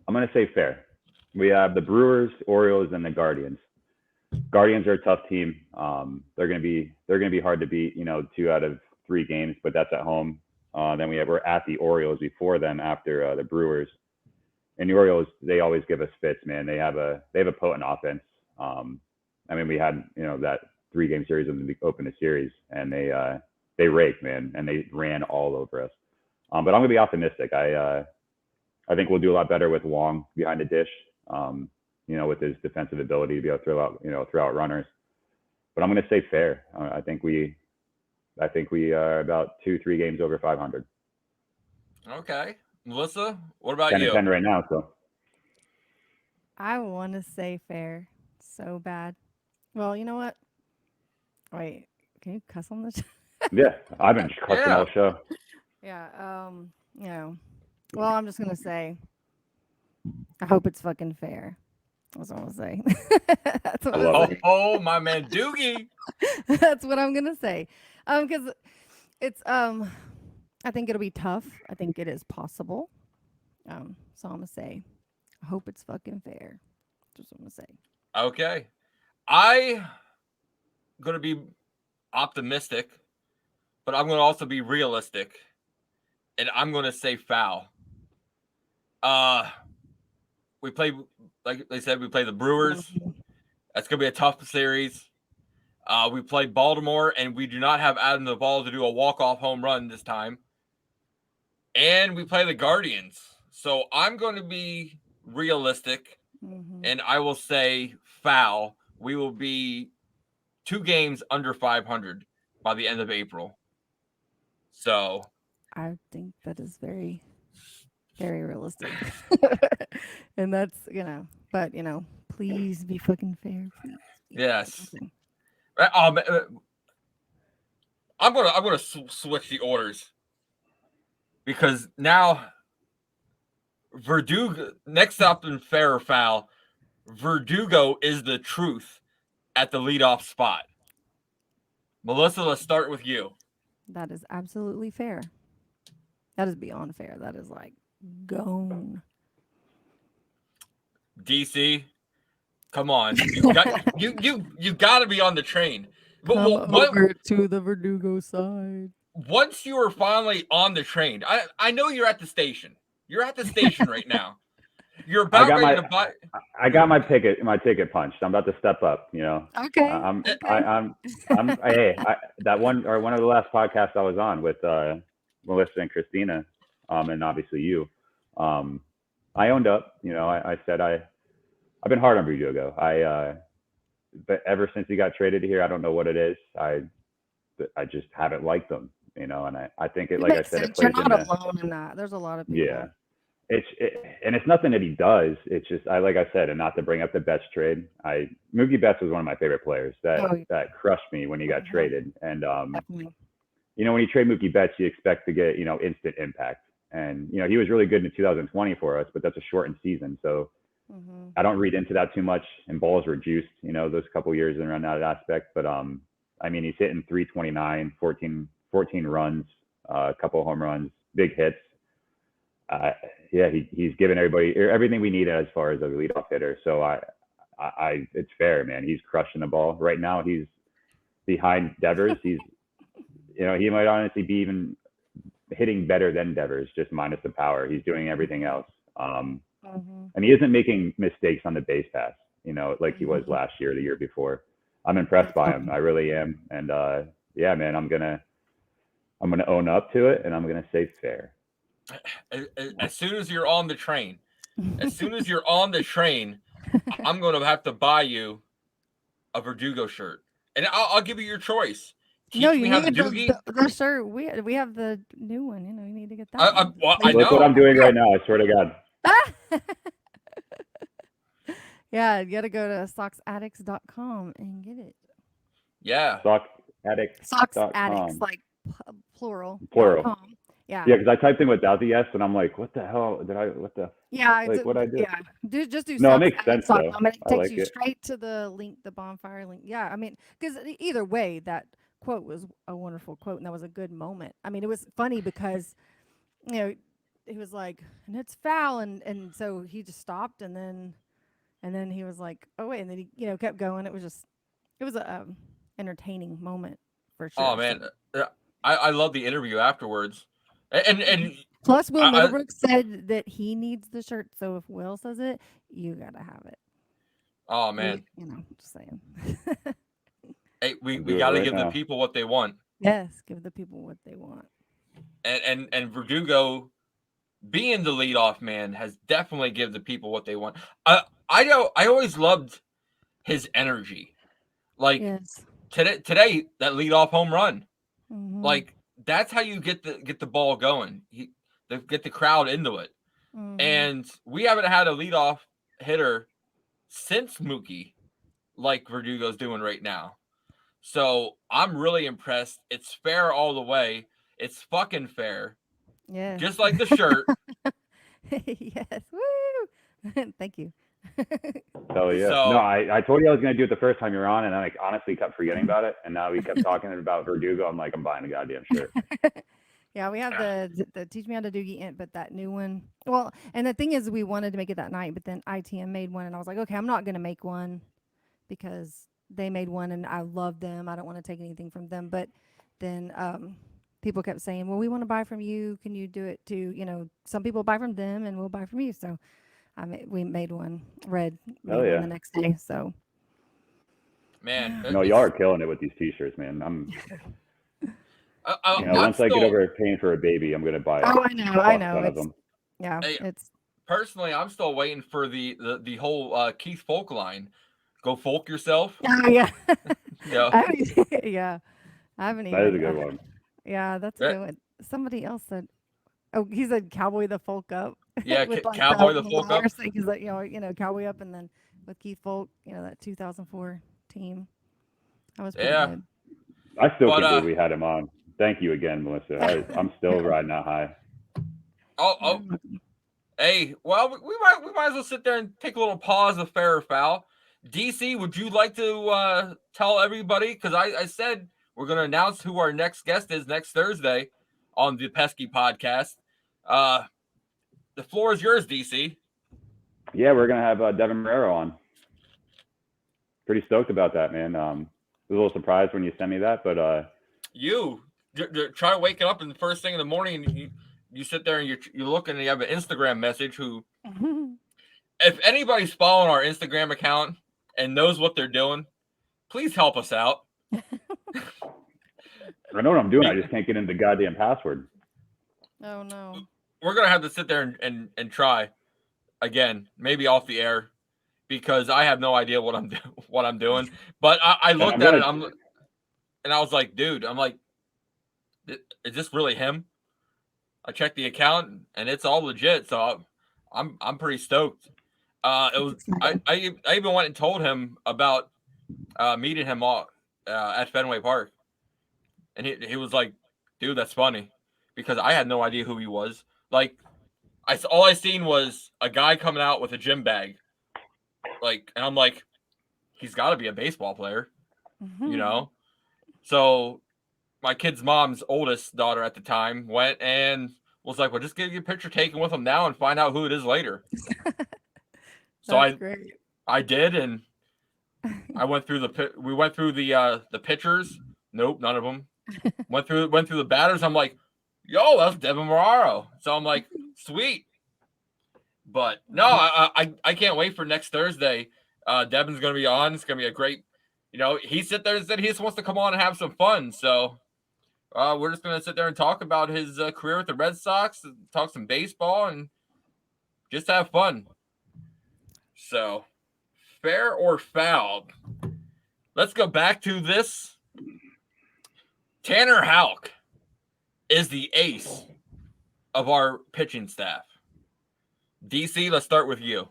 Speaker 6: going to say fair. We have the Brewers, Orioles, and the Guardians. Guardians are a tough team. They're going to be hard to beat. 2 out of 3 games, but that's at home. Then we're at the Orioles before them after the Brewers. And the Orioles, they always give us fits, man. They have a potent offense. We had that 3-game series when we opened the series, and they raked, man, and they ran all over us. But I'm gonna be optimistic. I think we'll do a lot better with Wong behind the dish. With his defensive ability to be able to throw out runners. but I'm going to say fair. I think we are about 2-3 games over 500.
Speaker 4: Okay. Melissa, what about
Speaker 6: 10
Speaker 4: you?
Speaker 6: and 10 right now, so.
Speaker 5: I want to say fair so bad. Well, you know what? Wait, can you cuss on this?
Speaker 6: Yeah, I've been cussing all show.
Speaker 5: Yeah. You know. Well, I'm just gonna say. I hope it's fucking fair. That's what I'm gonna say. That's what
Speaker 6: I love it.
Speaker 4: Oh, my man, Doogie.
Speaker 5: That's what I'm gonna say. Because it's I think it'll be tough. I think it is possible. So I'm gonna say, I hope it's fucking fair. That's what I'm gonna say.
Speaker 4: Okay. I'm going to be optimistic, but I'm going to also be realistic. And I'm going to say foul. We play, like they said, we play the Brewers. That's going to be a tough series. We play Baltimore, and we do not have Adam Duvall to do a walk-off home run this time. And we play the Guardians. So I'm going to be realistic, and I will say foul. We will be 2 games under 500 by the end of April. So
Speaker 5: I think that is very, very realistic. And that's, but, please be fucking fair. Please.
Speaker 4: yes. I'm gonna switch the orders because now Verdugo next up in fair or foul. Verdugo is the truth at the leadoff spot. Melissa, let's start with you.
Speaker 5: That is absolutely fair. That is beyond fair. That is like gone.
Speaker 4: DC, come on, you got to be on the train. But
Speaker 5: Come over to the Verdugo side.
Speaker 4: Once you are finally on the train, I know you're at the station. You're at the station right now. You're about ready to buy.
Speaker 6: I got my ticket punched. I'm about to step up.
Speaker 5: Okay.
Speaker 6: Hey, that one of the last podcasts I was on with Melissa and Christina, and obviously you, I owned up. I said I've been hard on Verdugo. But ever since he got traded here, I don't know what it is. I just haven't liked them. And I think it, like I said, it plays
Speaker 5: You're not alone in that. There's a lot of people.
Speaker 6: Yeah. And it's nothing that he does. It's just, like I said, and not to bring up the Betts trade. Mookie Betts was one of my favorite players that crushed me when he got traded. And, when you trade Mookie Betts, you expect to get, instant impact. And, he was really good in 2020 for us, but that's a shortened season. So I don't read into that too much. And balls were juiced, those couple years and around that aspect. But, he's hitting 329, 14 runs, a couple home runs, big hits. He's given everybody everything we need as far as a leadoff hitter. So it's fair, man. He's crushing the ball right now. He's behind Devers. He might honestly be even hitting better than Devers, just minus the power. He's doing everything else. And he isn't making mistakes on the base pass, like he was last year, the year before. I'm impressed by him. I really am. And man, I'm gonna own up to it, and I'm gonna say fair.
Speaker 4: As soon as you're on the train, I'm going to have to buy you a Verdugo shirt, and I'll give you your choice.
Speaker 5: You need the shirt. We have the new one. You need to get that.
Speaker 4: I know.
Speaker 6: Look what I'm doing right now. I swear to God.
Speaker 5: Yeah, you got to go to socksaddicts.com and get it.
Speaker 4: Yeah.
Speaker 6: Socksaddicts.com.
Speaker 5: Like plural. Yeah.
Speaker 6: Yeah, because I typed in without the S, and I'm like, what the hell did I? What the?
Speaker 5: Yeah.
Speaker 6: What I did?
Speaker 5: Yeah. Just do.
Speaker 6: No, it makes sense though.
Speaker 5: It takes you straight to the link, the bonfire link. Yeah. Because either way, that quote was a wonderful quote, and that was a good moment. It was funny because, he was like, and it's foul, and so he just stopped, and then he was like, oh wait, and then he kept going. It was a entertaining moment for sure.
Speaker 4: Oh man, I love the interview afterwards. And
Speaker 5: plus, Will Middlebrook said that he needs the shirt. So if Will says it, you gotta have it.
Speaker 4: Oh man,
Speaker 5: just saying.
Speaker 4: Hey, we gotta give the people what they want.
Speaker 5: Yes, give the people what they want.
Speaker 4: And Verdugo, being the leadoff man, has definitely given the people what they want. I always loved his energy. Like,
Speaker 5: yes.
Speaker 4: today that leadoff home run,
Speaker 5: Mhm.
Speaker 4: like that's how you get the ball going. Get the crowd into it.
Speaker 5: Mhm.
Speaker 4: And we haven't had a leadoff hitter since Mookie, like Verdugo's doing right now. So I'm really impressed. It's fair all the way. It's fucking fair.
Speaker 5: Yes.
Speaker 4: Just like the shirt.
Speaker 5: Yes. Woo! Thank you.
Speaker 6: So yeah,
Speaker 4: So-
Speaker 6: no, I told you I was gonna do it the first time you were on, and I like honestly kept forgetting about it. And now we kept talking about Verdugo. I'm like, I'm buying a goddamn shirt.
Speaker 5: Yeah, we have the Teach Me How to Doogie Int, but that new one. Well, and the thing is, we wanted to make it that night, but then ITM made one, and I was like, okay, I'm not gonna make one because they made one, and I love them. I don't want to take anything from them, but then people kept saying, well, we want to buy from you. Can you do it too? You know, some people buy from them, and we'll buy from you. So we made one. Red made
Speaker 6: Hell yeah.
Speaker 5: one the next day. So
Speaker 4: Man,
Speaker 6: No, y'all are killing it with these T-shirts, man. I'm,
Speaker 4: I'm
Speaker 6: once I get
Speaker 4: still-
Speaker 6: over paying for a baby, I'm gonna buy.
Speaker 5: oh, I know, I know.
Speaker 6: One of
Speaker 5: It's
Speaker 6: them.
Speaker 5: yeah,
Speaker 4: Hey,
Speaker 5: it's
Speaker 4: Personally, I'm still waiting for the whole Keith Folk line. Go folk yourself.
Speaker 5: oh yeah,
Speaker 4: Yeah.
Speaker 5: yeah. I haven't even.
Speaker 6: That is a good one.
Speaker 5: Yeah, that's a
Speaker 4: Yeah.
Speaker 5: good one. Somebody else said, "Oh, he said cowboy the folk up."
Speaker 4: Yeah,
Speaker 5: With, like,
Speaker 4: Cowboy the Folk up.
Speaker 5: He's like, cowboy up, and then with Keith Folk, that 2004 team. That was pretty
Speaker 4: Yeah.
Speaker 5: good.
Speaker 6: I still
Speaker 4: But,
Speaker 6: can't believe we had him on. Thank you again, Melissa. I'm still riding that high.
Speaker 4: Oh, hey, well, we might as well sit there and take a little pause of fair or foul. DC, would you like to tell everybody? Because I said we're going to announce who our next guest is next Thursday on the Pesky Podcast. The floor is yours, DC.
Speaker 6: Yeah, we're gonna have Devin Marrero on. Pretty stoked about that, man. I was a little surprised when you sent me that, but
Speaker 4: You try waking up and the first thing in the morning, and you sit there and you look and you have an Instagram message. Who, if anybody's following our Instagram account and knows what they're doing, please help us out.
Speaker 6: I know what I'm doing. I just can't get into the goddamn password.
Speaker 5: Oh no.
Speaker 4: We're gonna have to sit there and try again, maybe off the air, because I have no idea what I'm doing. But I looked at it, and I was like, dude, I'm like, is this really him? I checked the account and it's all legit, so I'm pretty stoked. It was I even went and told him about meeting him at Fenway Park, and he was like, dude, that's funny, because I had no idea who he was. Like, all I seen was a guy coming out with a gym bag, like, and I'm like, he's got to be a baseball player, you know. So my kid's mom's oldest daughter at the time went and was like, well, just get your picture taken with him now and find out who it is later. So
Speaker 5: great.
Speaker 4: I did, and I went through we went through the pitchers. Nope, none of them. went through the batters. I'm like, yo, that's Devin Marrero. So I'm like, sweet. But no, I can't wait for next Thursday. Devin's gonna be on. It's gonna be a great. He sit there and said he just wants to come on and have some fun. So we're just gonna sit there and talk about his career with the Red Sox, talk some baseball, and just have fun. So, fair or foul? Let's go back to this. Tanner Houck is the ace of our pitching staff. DC, let's start with you.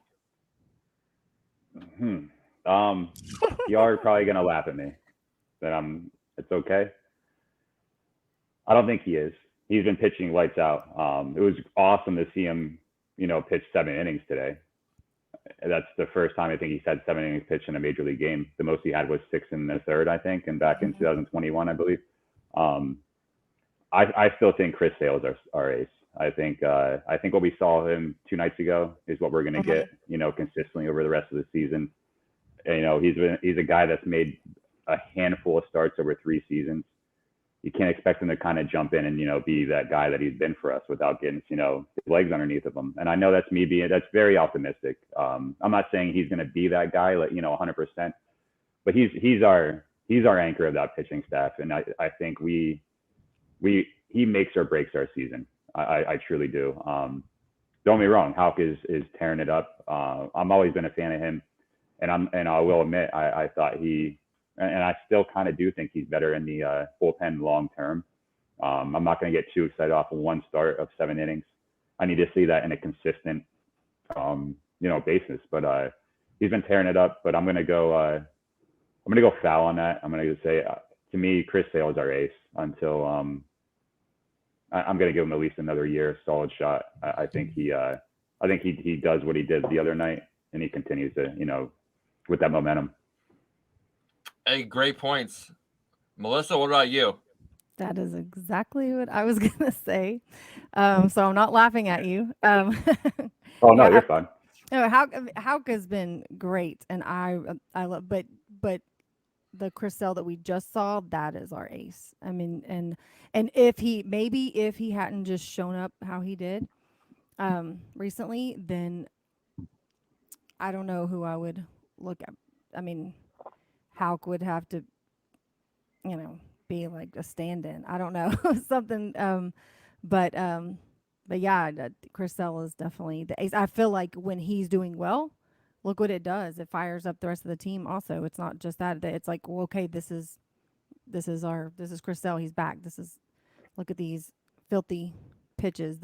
Speaker 6: You are probably gonna laugh at me, but it's okay. I don't think he is. He's been pitching lights out. It was awesome to see him, pitch 7 innings today. That's the first time I think he's had 7 innings pitched in a major league game. The most he had was 6 1/3, I think, and back in 2021, I believe. I still think Chris Sale is our ace. I think what we saw him 2 nights ago is what we're going to get, consistently over the rest of the season. And, he's a guy that's made a handful of starts over 3 seasons. You can't expect him to kind of jump in and, be that guy that he's been for us without getting, his legs underneath of him. And I know that's that's very optimistic. I'm not saying he's going to be that guy, 100%, but he's our anchor of that pitching staff. And I think he makes or breaks our season. I truly do. Don't get me wrong. Houck is tearing it up. I'm always been a fan of him, and I will admit, I thought and I still kind of do think he's better in the bullpen long term. I'm not going to get too excited off of one start of 7 innings. I need to see that in a consistent, basis. But he's been tearing it up. But I'm going to go foul on that. I'm going to say, to me, Chris Sale is our ace until I'm going to give him at least another year, solid shot. I think he does what he did the other night, and he continues to, with that momentum.
Speaker 4: Hey, great points. Melissa, what about you?
Speaker 5: That is exactly what I was gonna say. So I'm not laughing at you.
Speaker 6: Oh no,
Speaker 5: yeah,
Speaker 6: you're fine.
Speaker 5: No, Houck has been great, and I love, but the Chris Sale that we just saw, that is our ace. I mean, and if he hadn't just shown up how he did recently, then I don't know who I would look at. I mean, Houck would have to, be like a stand-in. I don't know, something. But yeah, Chris Sale is definitely the ace. I feel like when he's doing well, look what it does. It fires up the rest of the team. Also, it's not just that. It's like, well, okay, this is Chris Sale. He's back. Look at these filthy pitches.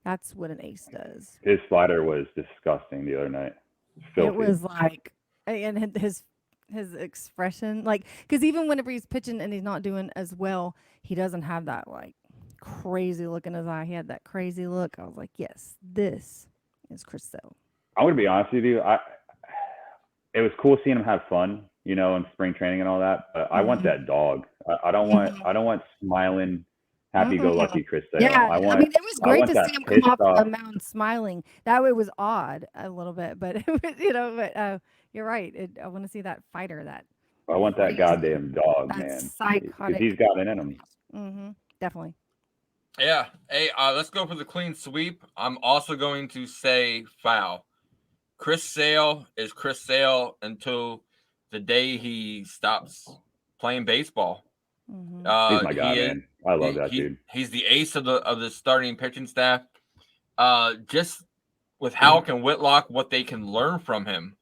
Speaker 5: That's what an ace does.
Speaker 6: His slider was disgusting the other night. Filthy.
Speaker 5: It was like, and his expression, like, because even whenever he's pitching and he's not doing as well, he doesn't have that like crazy look in his eye. He had that crazy look. I was like, yes, this is Chris Sale.
Speaker 6: I'm gonna be honest with you. It was cool seeing him have fun, in spring training and all that. But I want that dog. I don't want smiling, happy-go-lucky Chris Sale.
Speaker 5: Yeah, it was great to see him come off the mound smiling. That way was odd a little bit, but you're right. I want to see that fighter.
Speaker 6: I want that goddamn dog, man.
Speaker 5: Psychotic.
Speaker 6: Because he's got it in him.
Speaker 5: Mm-hmm. Definitely.
Speaker 4: Yeah. Hey, let's go for the clean sweep. I'm also going to say foul. Chris Sale is Chris Sale until the day he stops playing baseball.
Speaker 5: Mm-hmm.
Speaker 6: He's my guy, man. I love that dude.
Speaker 4: He's the ace of the starting pitching staff. Just with Houck and Whitlock, what they can learn from him,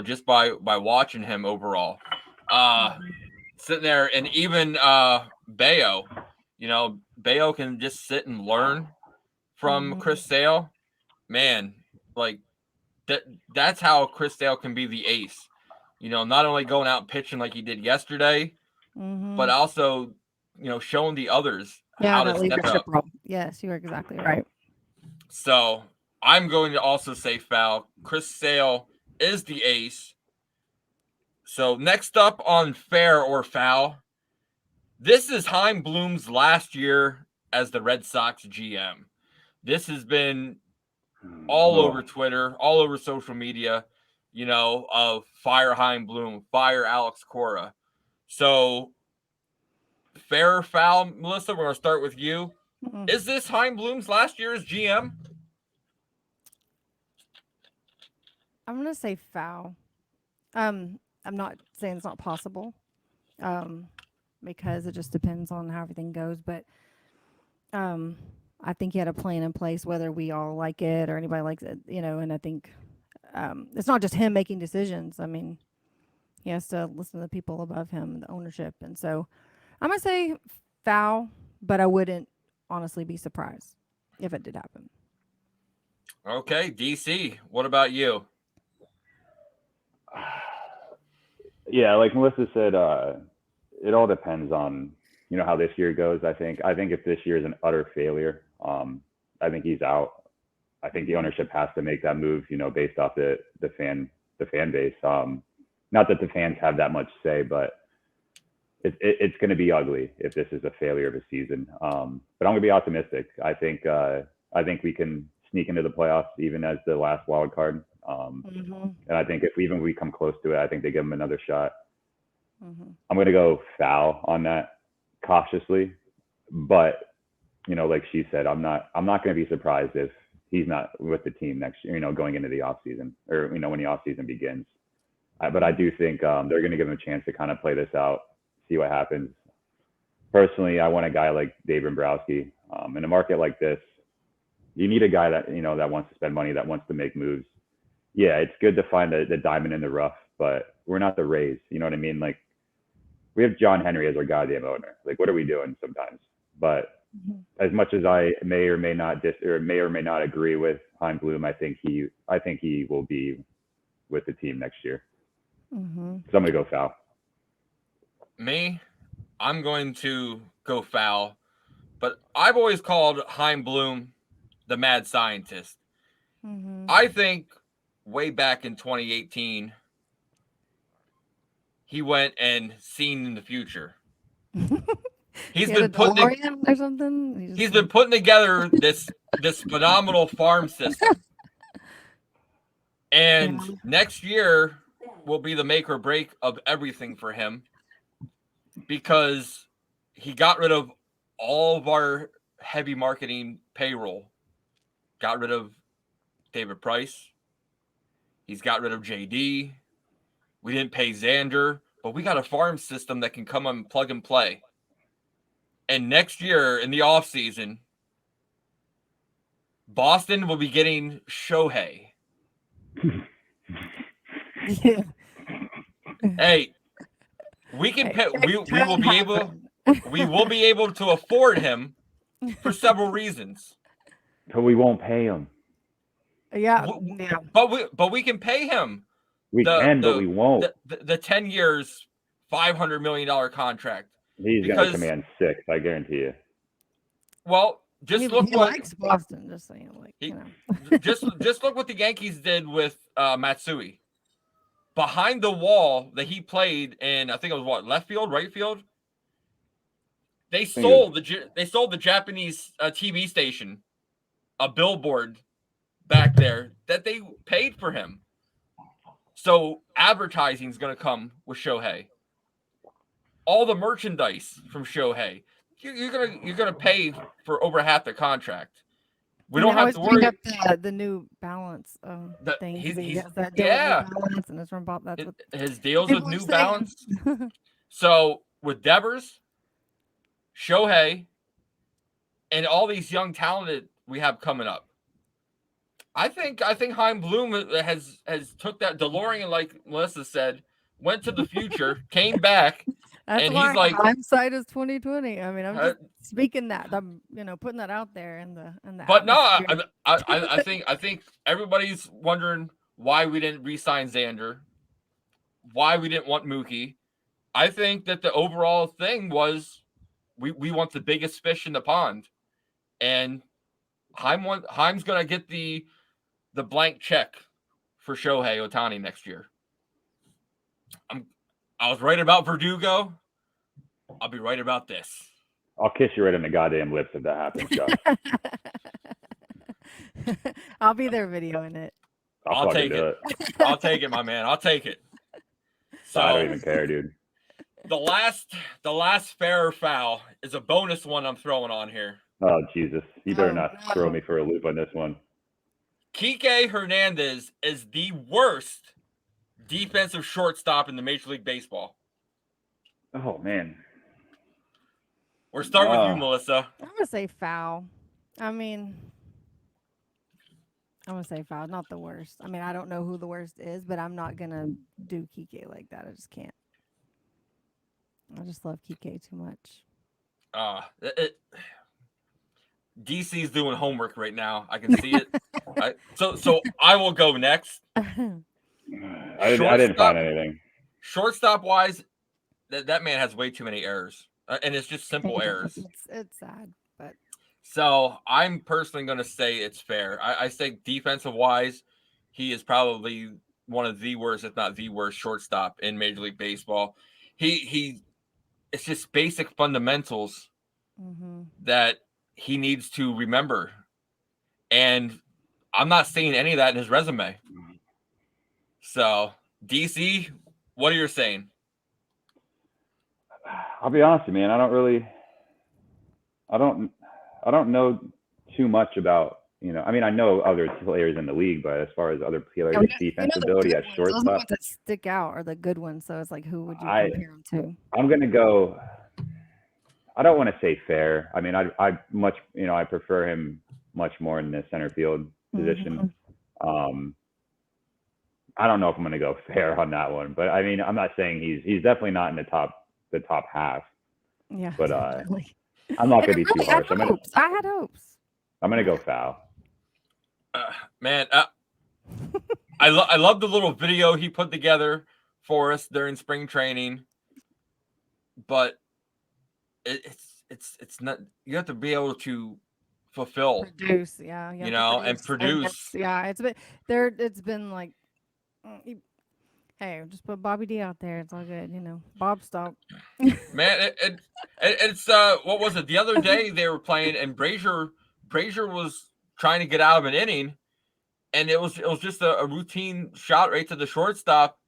Speaker 4: just by watching him overall. Sitting there, and even Bayo, Bayo can just sit and learn from Chris Sale. Man, like that's how Chris Sale can be the ace. Not only going out and pitching like he did yesterday, but also, showing the others how to step up.
Speaker 5: Role. Yes, you are exactly right.
Speaker 4: So I'm going to also say foul. Chris Sale is the ace. So next up on fair or foul, this is Chaim Bloom's last year as the Red Sox GM. This has been all over Twitter, all over social media, of fire Chaim Bloom, fire Alex Cora. So fair or foul, Melissa, we're going to start with you. Mm-hmm. Is this Chaim Bloom's last year as GM?
Speaker 5: I'm going to say foul. I'm not saying it's not possible, because it just depends on how everything goes. But I think he had a plan in place, whether we all like it or anybody likes it, and I think it's not just him making decisions. I mean, he has to listen to the people above him, the ownership. And so I'm going to say foul, but I wouldn't honestly be surprised if it did happen.
Speaker 4: Okay, DC, what about you?
Speaker 6: Yeah, like Melissa said, it all depends on, how this year goes. I think if this year is an utter failure, I think he's out. I think the ownership has to make that move, based off the fan base. Not that the fans have that much say, but it's going to be ugly if this is a failure of a season. But I'm going to be optimistic. I think we can sneak into the playoffs even as the last wild card. And I think if we come close to it, I think they give him another shot. I'm going to go foul on that cautiously, but like she said, I'm not going to be surprised if he's not with the team next year, going into the off season, or when the off season begins. But I do think they're going to give him a chance to kind of play this out, see what happens. Personally, I want a guy like Dave Dombrowski. In a market like this, you need a guy that that wants to spend money, that wants to make moves. Yeah, it's good to find the diamond in the rough, but we're not the Rays. You know what I mean? Like, we have John Henry as our goddamn owner. Like, what are we doing sometimes? But as much as I may or may not agree with Chaim Bloom, I think he will be with the team next year.
Speaker 5: Mm-hmm.
Speaker 6: So I'm gonna go foul.
Speaker 4: Me, I'm going to go foul, but I've always called Chaim Bloom the mad scientist.
Speaker 5: Mm-hmm.
Speaker 4: I think way back in 2018, he went and seen in the future. He's been putting
Speaker 5: or something.
Speaker 4: He's been putting together this phenomenal farm system, and next year will be the make or break of everything for him, because he got rid of all of our heavy marketing payroll. Got rid of David Price. He's got rid of JD. We didn't pay Xander, but we got a farm system that can come and plug and play. And next year in the offseason, Boston will be getting Shohei.
Speaker 5: Yeah.
Speaker 4: Hey, we can pay, we will be able to afford him for several reasons.
Speaker 6: But we won't pay him.
Speaker 5: Yeah.
Speaker 4: But we can pay him.
Speaker 6: But we won't.
Speaker 4: The 10 years, $500 million contract.
Speaker 6: He's going to command 6, I guarantee you.
Speaker 4: Well, just look
Speaker 5: he likes Boston. Just saying,
Speaker 4: just look what the Yankees did with Matsui. Behind the wall that he played in, I think it was left field, right field. They sold the Japanese TV station a billboard back there that they paid for him. So advertising is going to come with Shohei. All the merchandise from Shohei, you're gonna pay for over half the contract. We don't have to worry
Speaker 5: about the New Balance thing. He has that deal with New Balance, and it's from Bob. That's what
Speaker 4: his deals with New Balance. So with Devers, Shohei, and all these young talented we have coming up, I think Chaim Bloom has took that DeLorean, like Melissa said, went to the future, came back.
Speaker 5: That's
Speaker 4: and
Speaker 5: why
Speaker 4: he's like,
Speaker 5: hindsight is 2020. I mean, I'm just speaking that. I'm putting that out there in the.
Speaker 4: But no, I think everybody's wondering why we didn't re-sign Xander, why we didn't want Mookie. I think that the overall thing was we want the biggest fish in the pond, and Chaim's gonna get the blank check for Shohei Ohtani next year. I was right about Verdugo. I'll be right about this.
Speaker 6: I'll kiss you right in the goddamn lips if that happens, Josh.
Speaker 5: I'll be there videoing it.
Speaker 4: I'll take it. I'll take it, my man. I'll take it. So
Speaker 6: I don't even care, dude.
Speaker 4: The last fair or foul is a bonus one I'm throwing on here.
Speaker 6: Oh, Jesus. You better not throw me for a loop on this one.
Speaker 4: Kike Hernandez is the worst defensive shortstop in the Major League Baseball.
Speaker 6: Oh, man.
Speaker 4: We're starting with you, Melissa.
Speaker 5: I'm going to say foul. I mean, I'm going to say foul. Not the worst. I mean, I don't know who the worst is, but I'm not going to do Kike like that. I just can't. I just love Kike too much.
Speaker 4: DC's doing homework right now. I can see it. So I will go next.
Speaker 6: I didn't find anything.
Speaker 4: Shortstop wise, that man has way too many errors, and it's just simple errors.
Speaker 5: It's sad, but
Speaker 4: so I'm personally going to say it's fair. I say defensive wise, he is probably one of the worst, if not the worst, shortstop in Major League Baseball. It's just basic fundamentals that he needs to remember, and I'm not seeing any of that in his resume. So, DC, what are you saying?
Speaker 6: I'll be honest with you, man. I don't know too much about, I mean, I know other players in the league, but as far as other players' defensive ability at shortstop,
Speaker 5: those ones that stick out are the good ones. So it's like, who would you compare them to?
Speaker 6: I'm gonna go. I don't want to say fair. I mean, I prefer him much more in the center field position. I don't know if I'm going to go fair on that one, but I mean, I'm not saying he's definitely not in the top half.
Speaker 5: Yeah.
Speaker 6: But
Speaker 5: definitely.
Speaker 6: I'm not
Speaker 5: And
Speaker 6: going to be
Speaker 5: really,
Speaker 6: too harsh.
Speaker 5: I had hopes.
Speaker 6: I'm going to go foul.
Speaker 4: Man, I love the little video he put together for us during spring training, but it's not. You have to be able to fulfill,
Speaker 5: Produce, yeah,
Speaker 4: you know, and produce.
Speaker 5: Yeah, it's been there. It's been like, hey, just put Bobby D out there. It's all good, you know. Bob, stop.
Speaker 4: Man, it's what was it? The other day they were playing, and Brazier was trying to get out of an inning, and it was just a routine shot right to the shortstop,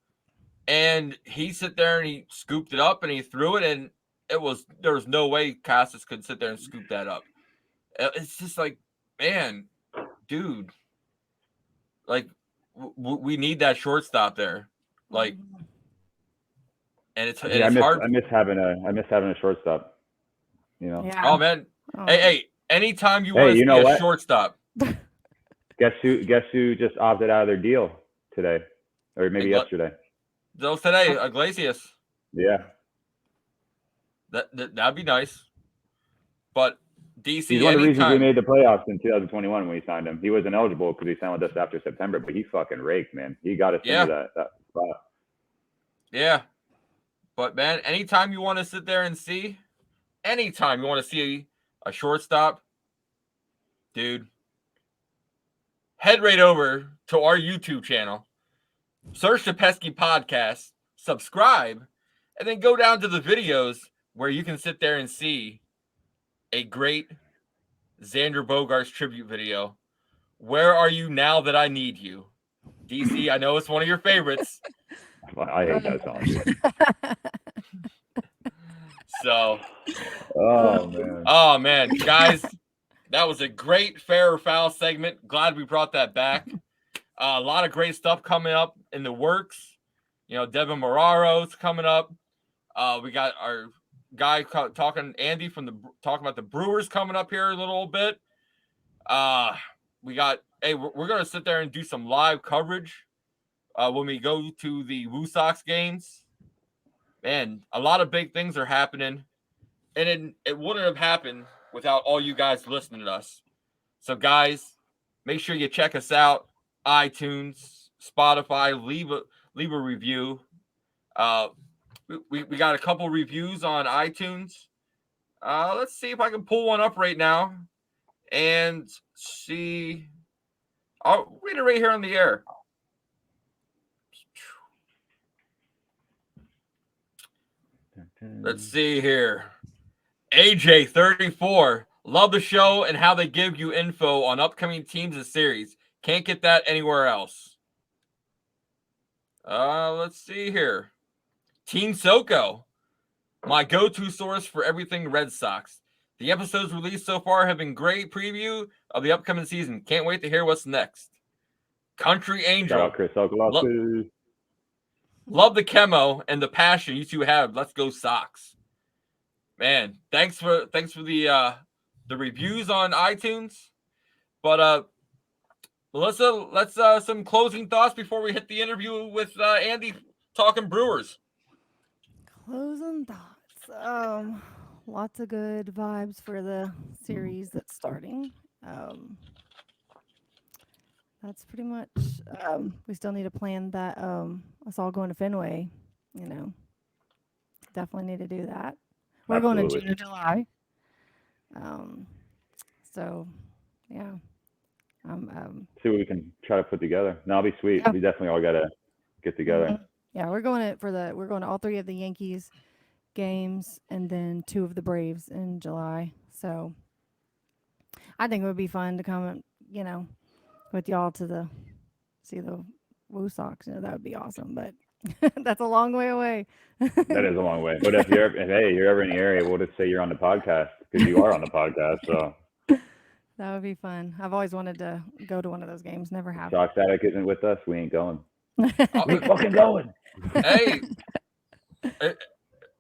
Speaker 4: and he sit there and he scooped it up and he threw it, and there was no way Casas could sit there and scoop that up. It's just like, man, dude, like we need that shortstop there, like, and it's hard.
Speaker 6: I miss having a shortstop. You know.
Speaker 5: Yeah.
Speaker 4: Oh man, hey, anytime you want to
Speaker 6: you
Speaker 4: be
Speaker 6: know
Speaker 4: a
Speaker 6: what?
Speaker 4: shortstop.
Speaker 6: Guess who just opted out of their deal today, or maybe yesterday?
Speaker 4: Those today, Iglesias.
Speaker 6: Yeah.
Speaker 4: That'd be nice. But DC,
Speaker 6: he's one of the reasons we made the playoffs in 2021 when we signed him. He wasn't eligible because he signed with us after September, but he fucking raked, man. He got us into that spot.
Speaker 4: Yeah. But man, anytime you want to sit there and see, anytime you want to see a shortstop, dude, head right over to our YouTube channel, search the Pesky Podcast, subscribe, and then go down to the videos where you can sit there and see a great Xander Bogaerts tribute video. Where are you now that I need you? DC, I know it's one of your favorites.
Speaker 6: I hate that song.
Speaker 4: So,
Speaker 6: oh
Speaker 4: man, guys, that was a great fair or foul segment. Glad we brought that back. A lot of great stuff coming up in the works. You know, Devin Moraro's coming up. We got our guy talking Andy talking about the Brewers coming up here a little bit. We got we're gonna sit there and do some live coverage when we go to the Woo Sox games. Man, a lot of big things are happening, and it wouldn't have happened without all you guys listening to us. So, guys, make sure you check us out. iTunes, Spotify, leave a review. We got a couple reviews on iTunes. Let's see if I can pull one up right now and see. I'll read it right here on the air. Let's see here. AJ 34. Love the show and how they give you info on upcoming teams and series. Can't get that anywhere else. Let's see here. Team Soko, my go-to source for everything Red Sox. The episodes released so far have been great preview of the upcoming season. Can't wait to hear what's next. Country Angel.
Speaker 6: Shout out Chris Okolowski.
Speaker 4: Love the chemo and the passion you two have. Let's go Sox. Man, thanks for the reviews on iTunes. But let's some closing thoughts before we hit the interview with Andy talking Brewers.
Speaker 5: Closing thoughts. Lots of good vibes for the series that's starting. That's pretty much. We still need to plan that. Us all going to Fenway. You know, definitely need to do that. We're going in June or July. So, yeah.
Speaker 6: See what we can try to put together. No, it'll be sweet. Yeah. We definitely all got to get together.
Speaker 5: Mm-hmm. Yeah, we're going to all 3 of the Yankees games and then 2 of the Braves in July. So I think it would be fun to come, you know, with y'all to see the Woo Sox. You know, that would be awesome, but that's a long way away.
Speaker 6: That is a long way. But if you're ever in the area, we'll just say you're on the podcast because you are on the podcast. So
Speaker 5: that would be fun. I've always wanted to go to one of those games. Never have.
Speaker 6: Sox Attic isn't with us. We ain't going. We ain't fucking going.
Speaker 4: Hey,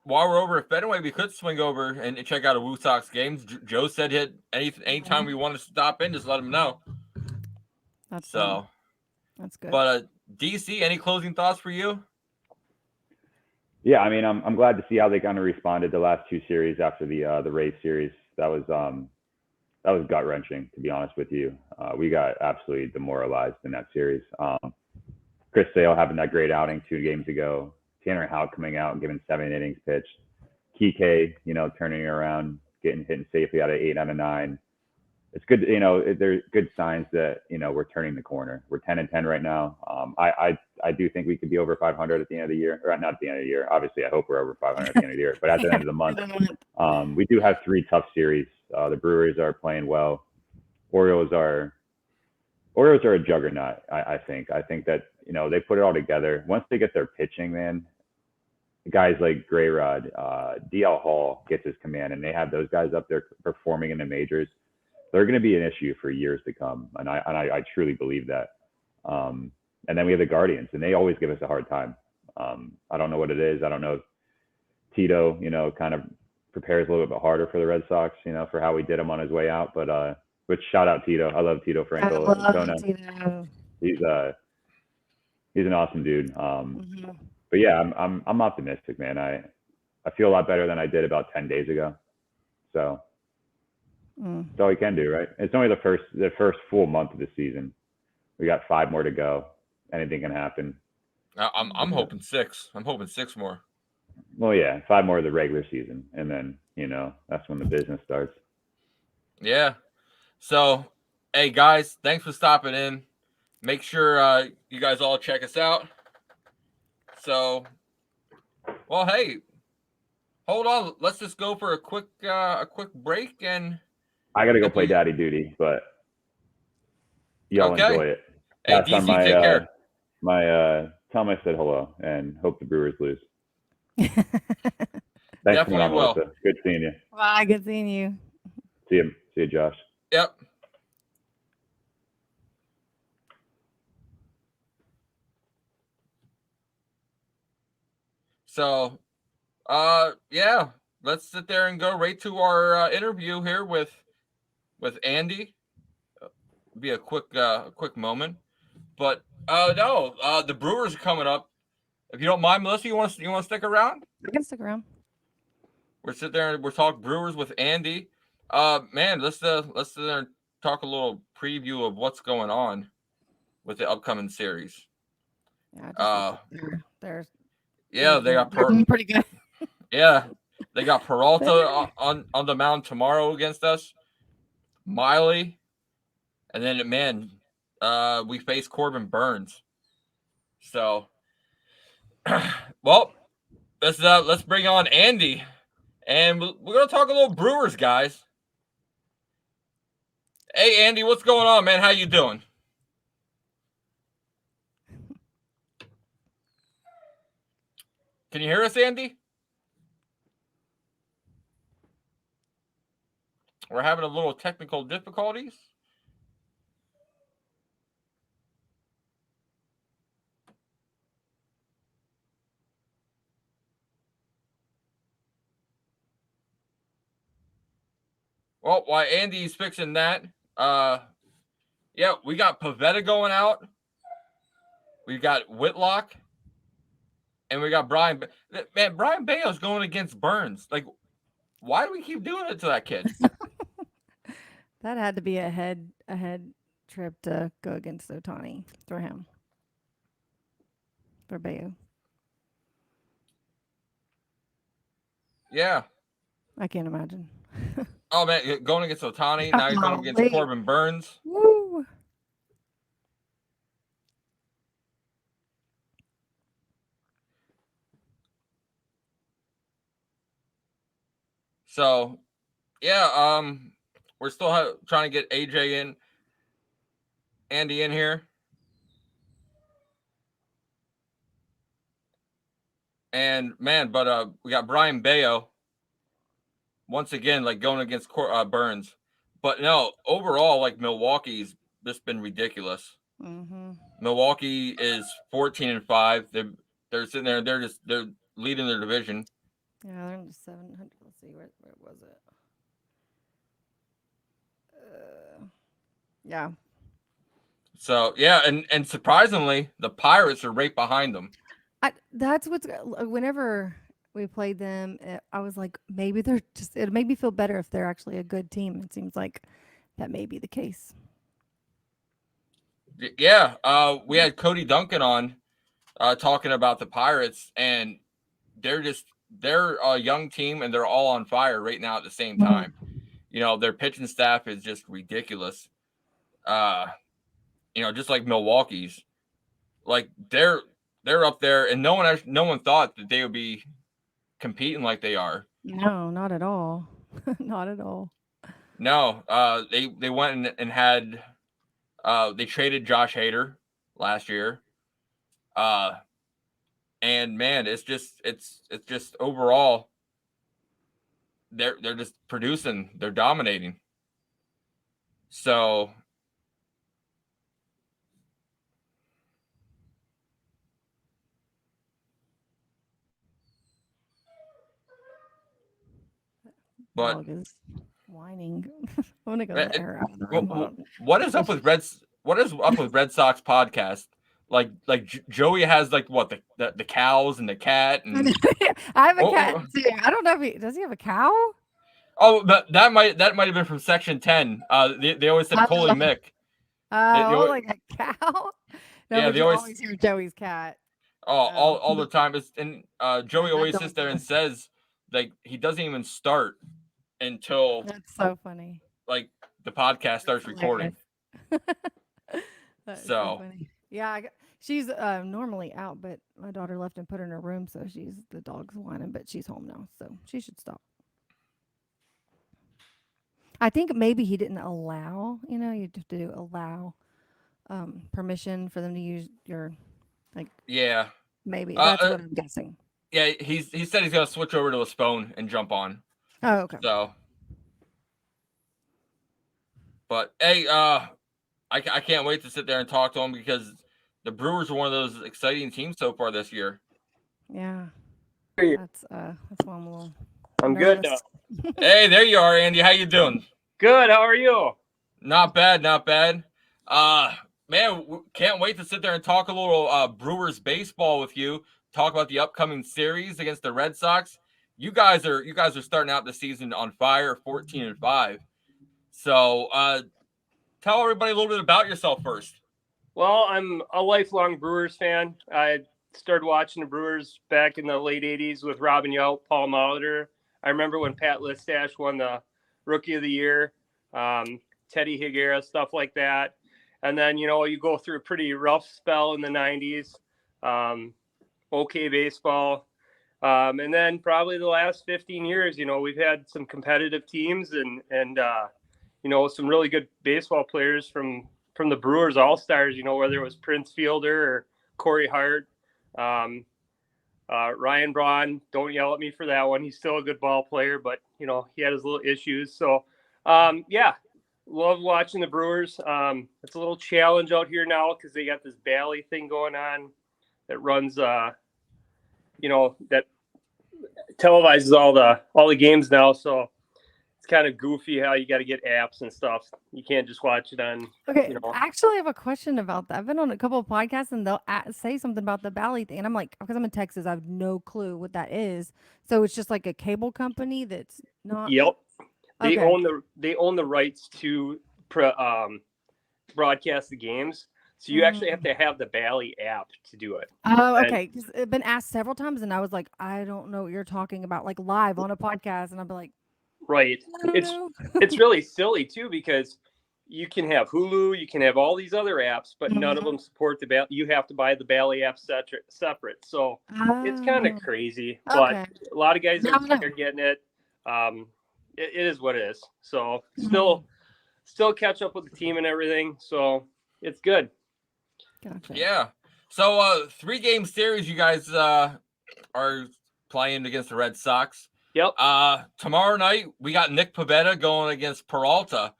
Speaker 4: while we're over at Fenway, we could swing over and check out a Woo Sox game. Joe said anytime we want to stop in, just let him know.
Speaker 5: That's
Speaker 4: so.
Speaker 5: That's good.
Speaker 4: But DC, any closing thoughts for you?
Speaker 6: Yeah, I mean, I'm glad to see how they kind of responded the last two series after the Rays series. That was gut wrenching, to be honest with you. We got absolutely demoralized in that series. Chris Sale having that great outing 2 games ago. Tanner Houck coming out and giving 7 innings pitched. Kike, turning around, getting hitting safely out of 8 out of 9. It's good, there's good signs that, we're turning the corner. We're 10-10 right now. I do think we could be over 500 at the end of the year, or not at the end of the year. Obviously, I hope we're over 500 at the end of the year, but at the end of the month, we do have 3 tough series. The Brewers are playing well. Orioles are a juggernaut, I think. I think that, they put it all together. Once they get their pitching, man, guys like Grayrod, DL Hall gets his command, and they have those guys up there performing in the majors. They're going to be an issue for years to come, and I truly believe that. And then we have the Guardians, and they always give us a hard time. I don't know what it is. I don't know if Tito, kind of prepares a little bit harder for the Red Sox, for how we did him on his way out. But which shout out Tito. I love Tito Franco.
Speaker 5: I love Tito.
Speaker 6: He's an awesome dude. But yeah, I'm optimistic, man. I feel a lot better than I did about 10 days ago. So that's all we can do, right? It's only the first full month of the season. We got 5 more to go. Anything can happen.
Speaker 4: I'm hoping 6. I'm hoping 6 more.
Speaker 6: Well, yeah, 5 more of the regular season, and then that's when the business starts.
Speaker 4: Yeah. So, hey guys, thanks for stopping in. Make sure you guys all check us out. So, well, hey, hold on. Let's just go for a quick break, and
Speaker 6: I gotta go play daddy duty, but y'all enjoy it.
Speaker 4: Hey, DC, take care.
Speaker 6: Tell him I said hello and hope the Brewers lose. Thanks
Speaker 4: Definitely
Speaker 6: for coming on,
Speaker 4: will.
Speaker 6: Melissa. Good seeing you.
Speaker 5: Bye, good seeing you.
Speaker 6: See you, Josh.
Speaker 4: Yep. So, yeah, let's sit there and go right to our interview here with Andy. Be a quick moment, but no, the Brewers are coming up. If you don't mind, Melissa, you want to stick around?
Speaker 5: I can stick around.
Speaker 4: We're sitting there and we're talking Brewers with Andy. Man, let's sit there and talk a little preview of what's going on with the upcoming series.
Speaker 5: Yeah,
Speaker 4: they got
Speaker 5: pretty good.
Speaker 4: Yeah, they got Peralta on the mound tomorrow against us. Miley, and then man, we face Corbin Burns. So, well, let's bring on Andy, and we're gonna talk a little Brewers, guys. Hey, Andy, what's going on, man? How you doing? Can you hear us, Andy? We're having a little technical difficulties. Well, while Andy's fixing that, yeah, we got Pavetta going out. We got Whitlock. And we got Brian. Man, Brian Bayo's going against Burns. Like, why do we keep doing it to that kid?
Speaker 5: That had to be a head trip to go against Ohtani for him. For Bayo.
Speaker 4: Yeah.
Speaker 5: I can't imagine.
Speaker 4: Oh, man, going against Ohtani. Now he's going against Corbin Burns.
Speaker 5: Woo!
Speaker 4: So, yeah, we're still trying to get AJ in, Andy in here. And, man, but we got Brian Bayo once again, like, going against Burns. But, no, overall, like, Milwaukee's just been ridiculous.
Speaker 5: Mm-hmm.
Speaker 4: Milwaukee is 14-5. They're sitting there and they're leading their division.
Speaker 5: Yeah, they're in the 700. Let's see, where was it? Yeah.
Speaker 4: So yeah, and surprisingly, the Pirates are right behind them.
Speaker 5: That's what's whenever we played them, I was like, maybe they're just. It made me feel better if they're actually a good team. It seems like that may be the case.
Speaker 4: Yeah, we had Cody Duncan on talking about the Pirates, and they're a young team, and they're all on fire right now at the same time. You know, their pitching staff is just ridiculous. Just like Milwaukee's, like they're up there, and no one thought that they would be competing like they are.
Speaker 5: No, not at all. Not at all.
Speaker 4: No, they went and had they traded Josh Hader last year. And man, it's just overall they're just producing, they're dominating. So but
Speaker 5: Dog is whining. I want to go let her out of the room.
Speaker 4: What is up with Red Sox podcast? Like Joey has like what the cows and the cat and
Speaker 5: I have a cat too. I don't know if does he have a cow?
Speaker 4: Oh, that might have been from Section 10. They always said Coley Mick.
Speaker 5: Oh, like a cow? No,
Speaker 4: yeah,
Speaker 5: they always hear Joey's cat.
Speaker 4: Oh, all the time. Joey always sits there and says like he doesn't even start until
Speaker 5: that's so funny.
Speaker 4: Like the podcast starts recording.
Speaker 5: So funny. Yeah, she's normally out, but my daughter left and put her in her room, so the dog's whining, but she's home now, so she should stop. I think maybe he didn't allow, you have to allow permission for them to use your
Speaker 4: yeah.
Speaker 5: Maybe that's what I'm guessing.
Speaker 4: Yeah, he said he's gonna switch over to his phone and jump on.
Speaker 5: Oh, okay.
Speaker 4: So, but hey, I can't wait to sit there and talk to him because the Brewers are one of those exciting teams so far this year.
Speaker 5: Yeah, that's why I'm a little.
Speaker 7: I'm
Speaker 5: nervous.
Speaker 7: good now.
Speaker 4: Hey, there you are, Andy. How you doing?
Speaker 7: Good. How are you?
Speaker 4: Not bad. Man, can't wait to sit there and talk a little Brewers baseball with you. Talk about the upcoming series against the Red Sox. You guys are starting out the season on fire, 14-5. So, tell everybody a little bit about yourself first.
Speaker 7: Well, I'm a lifelong Brewers fan. I started watching the Brewers back in the late 80s with Robin Yount, Paul Molitor. I remember when Pat Listash won the Rookie of the Year, Teddy Higuera, stuff like that. And then, you go through a pretty rough spell in the 90s, okay baseball. And then probably the last 15 years, we've had some competitive teams and some really good baseball players from the Brewers All-Stars, whether it was Prince Fielder or Corey Hart, Ryan Braun. Don't yell at me for that one. He's still a good ball player, but, he had his little issues. So, love watching the Brewers. It's a little challenge out here now because they got this Bally thing going on that runs, that televises all the games now. So it's kind of goofy how you got to get apps and stuff. You can't just watch it on.
Speaker 5: Okay, actually, I have a question about that. I've been on a couple of podcasts and they'll say something about the Bally thing, and I'm like, because I'm in Texas, I have no clue what that is. So it's just like a cable company that's not.
Speaker 7: Yep. They
Speaker 5: Okay.
Speaker 7: own the rights to broadcast the games. So you actually have to have the Bally app to do it.
Speaker 5: Oh, okay. Because it's been asked several times, and I was like, I don't know what you're talking about, like live on a podcast, and I'll be like,
Speaker 7: right.
Speaker 5: I don't know.
Speaker 7: It's really silly too because you can have Hulu, you can have all these other apps, but none of them support the Bally. You have to buy the Bally app separate. So it's kind of crazy, but a lot of guys are getting it. It is what it is. So still catch up with the team and everything. So it's good.
Speaker 5: Gotcha.
Speaker 4: Yeah. So 3-game series you guys are playing against the Red Sox.
Speaker 7: Yep.
Speaker 4: Tomorrow night we got Nick Pivetta going against Peralta.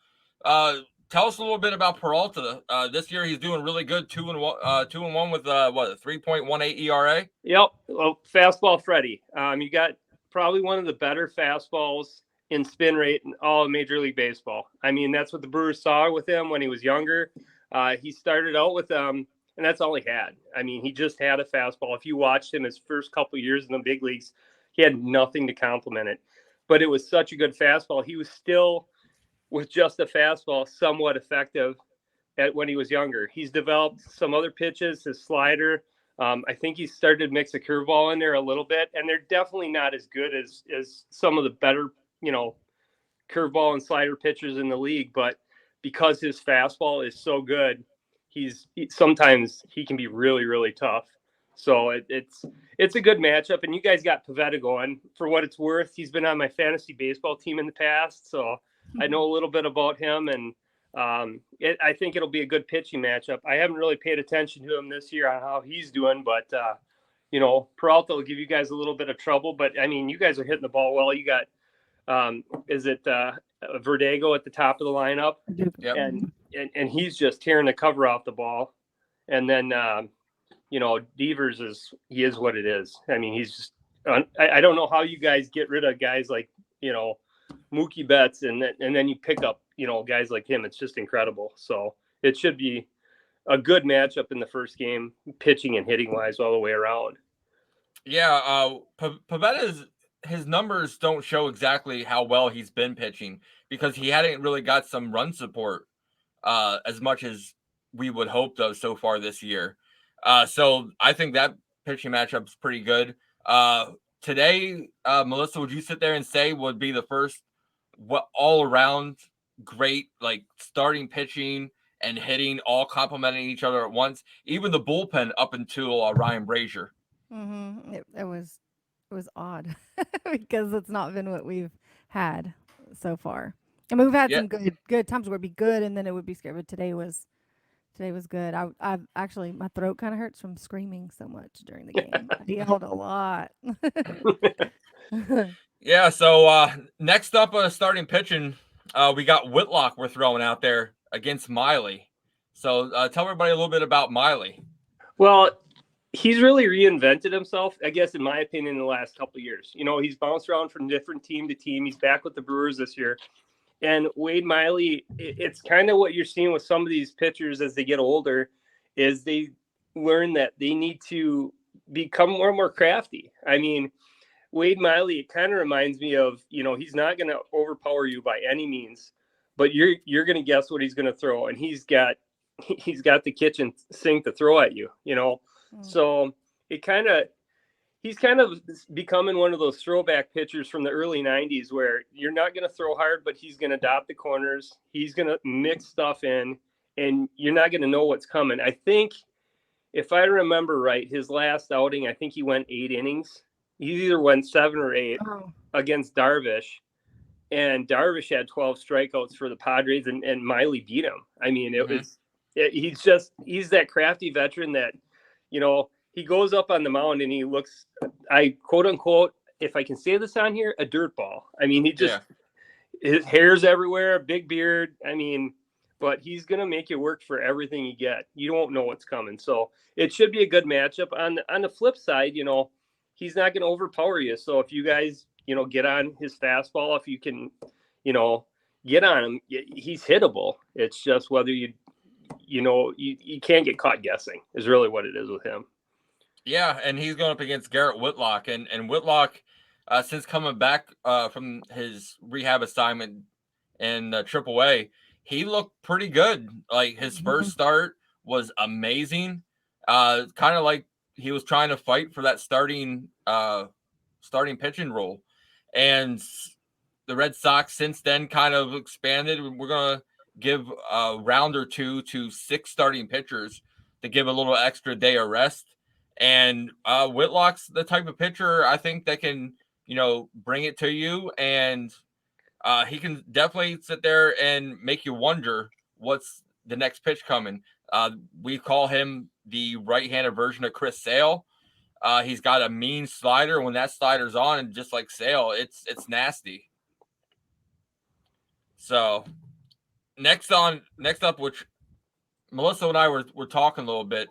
Speaker 4: Tell us a little bit about Peralta. This year he's doing really good, 2-1 with a 3.18 ERA.
Speaker 7: Yep. Well, fastball Freddie. You got probably one of the better fastballs in spin rate in all of Major League Baseball. I mean, that's what the Brewers saw with him when he was younger. He started out with and that's all he had. I mean, he just had a fastball. If you watched him his first couple of years in the big leagues, he had nothing to complement it. But it was such a good fastball. He was still, with just a fastball, somewhat effective when he was younger. He's developed some other pitches, his slider. I think he started to mix a curveball in there a little bit, and they're definitely not as good as some of the better, curveball and slider pitchers in the league. But because his fastball is so good, sometimes he can be really, really tough. So it's a good matchup, and you guys got Pavetta going. For what it's worth, he's been on my fantasy baseball team in the past, so I know a little bit about him, and I think it'll be a good pitching matchup. I haven't really paid attention to him this year on how he's doing, but Peralta will give you guys a little bit of trouble. But I mean, you guys are hitting the ball well. You got Verdugo at the top of the lineup,
Speaker 4: Yep.
Speaker 7: and he's just tearing the cover off the ball, and then Devers is what it is. I mean, he's just I don't know how you guys get rid of guys like Mookie Betts and then you pick up guys like him. It's just incredible. So it should be a good matchup in the first game, pitching and hitting wise all the way around.
Speaker 4: Yeah, Pavetta's his numbers don't show exactly how well he's been pitching because he hadn't really got some run support as much as we would hope though so far this year. So I think that pitching matchup's pretty good. Today, Melissa, would you sit there and say would be the first all around great, like starting pitching and hitting all complementing each other at once, even the bullpen up until Ryan Brazier?
Speaker 5: Mm-hmm. It was odd because it's not been what we've had so far. I mean, we've had some good times where it'd be good and then it would be scary. But today was good. I've actually, my throat kind of hurts from screaming so much during the game. I yelled a lot.
Speaker 4: Yeah. So next up, starting pitching, we got Whitlock we're throwing out there against Miley. So tell everybody a little bit about Miley.
Speaker 7: Well, he's really reinvented himself, I guess, in my opinion, in the last couple of years. He's bounced around from different team to team. He's back with the Brewers this year. And Wade Miley, it's kind of what you're seeing with some of these pitchers as they get older, is they learn that they need to become more and more crafty. I mean, Wade Miley, it kind of reminds me of, he's not going to overpower you by any means, but you're going to guess what he's going to throw. And he's got the kitchen sink to throw at you, So he's kind of becoming one of those throwback pitchers from the early 90s where you're not going to throw hard, but he's going to dot the corners. He's going to mix stuff in, and you're not going to know what's coming. I think, if I remember right, his last outing, I think he went 8 innings. He either went 7 or 8 against Darvish, and Darvish had 12 strikeouts for the Padres, and Miley beat him. I mean, he's that crafty veteran that, he goes up on the mound and he looks, I quote unquote, if I can say this on here, a dirt ball. I mean, his hair's everywhere, big beard. I mean, but he's going to make you work for everything you get. You won't know what's coming. So it should be a good matchup. On the flip side, he's not going to overpower you. So if you guys, get on his fastball, if you can, get on him, he's hittable. It's just whether you can't get caught guessing is really what it is with him.
Speaker 4: Yeah, and he's going up against Garrett Whitlock, and Whitlock, since coming back from his rehab assignment in AAA, he looked pretty good. Like his first start was amazing. Kind of like he was trying to fight for that starting pitching role, and the Red Sox since then kind of expanded. We're gonna give a round or two to 6 starting pitchers to give a little extra day of rest. And Whitlock's the type of pitcher I think that can, bring it to you. And he can definitely sit there and make you wonder what's the next pitch coming. We call him the right-handed version of Chris Sale. He's got a mean slider. When that slider's on, and just like Sale, it's nasty. So next up, which Melissa and I were talking a little bit.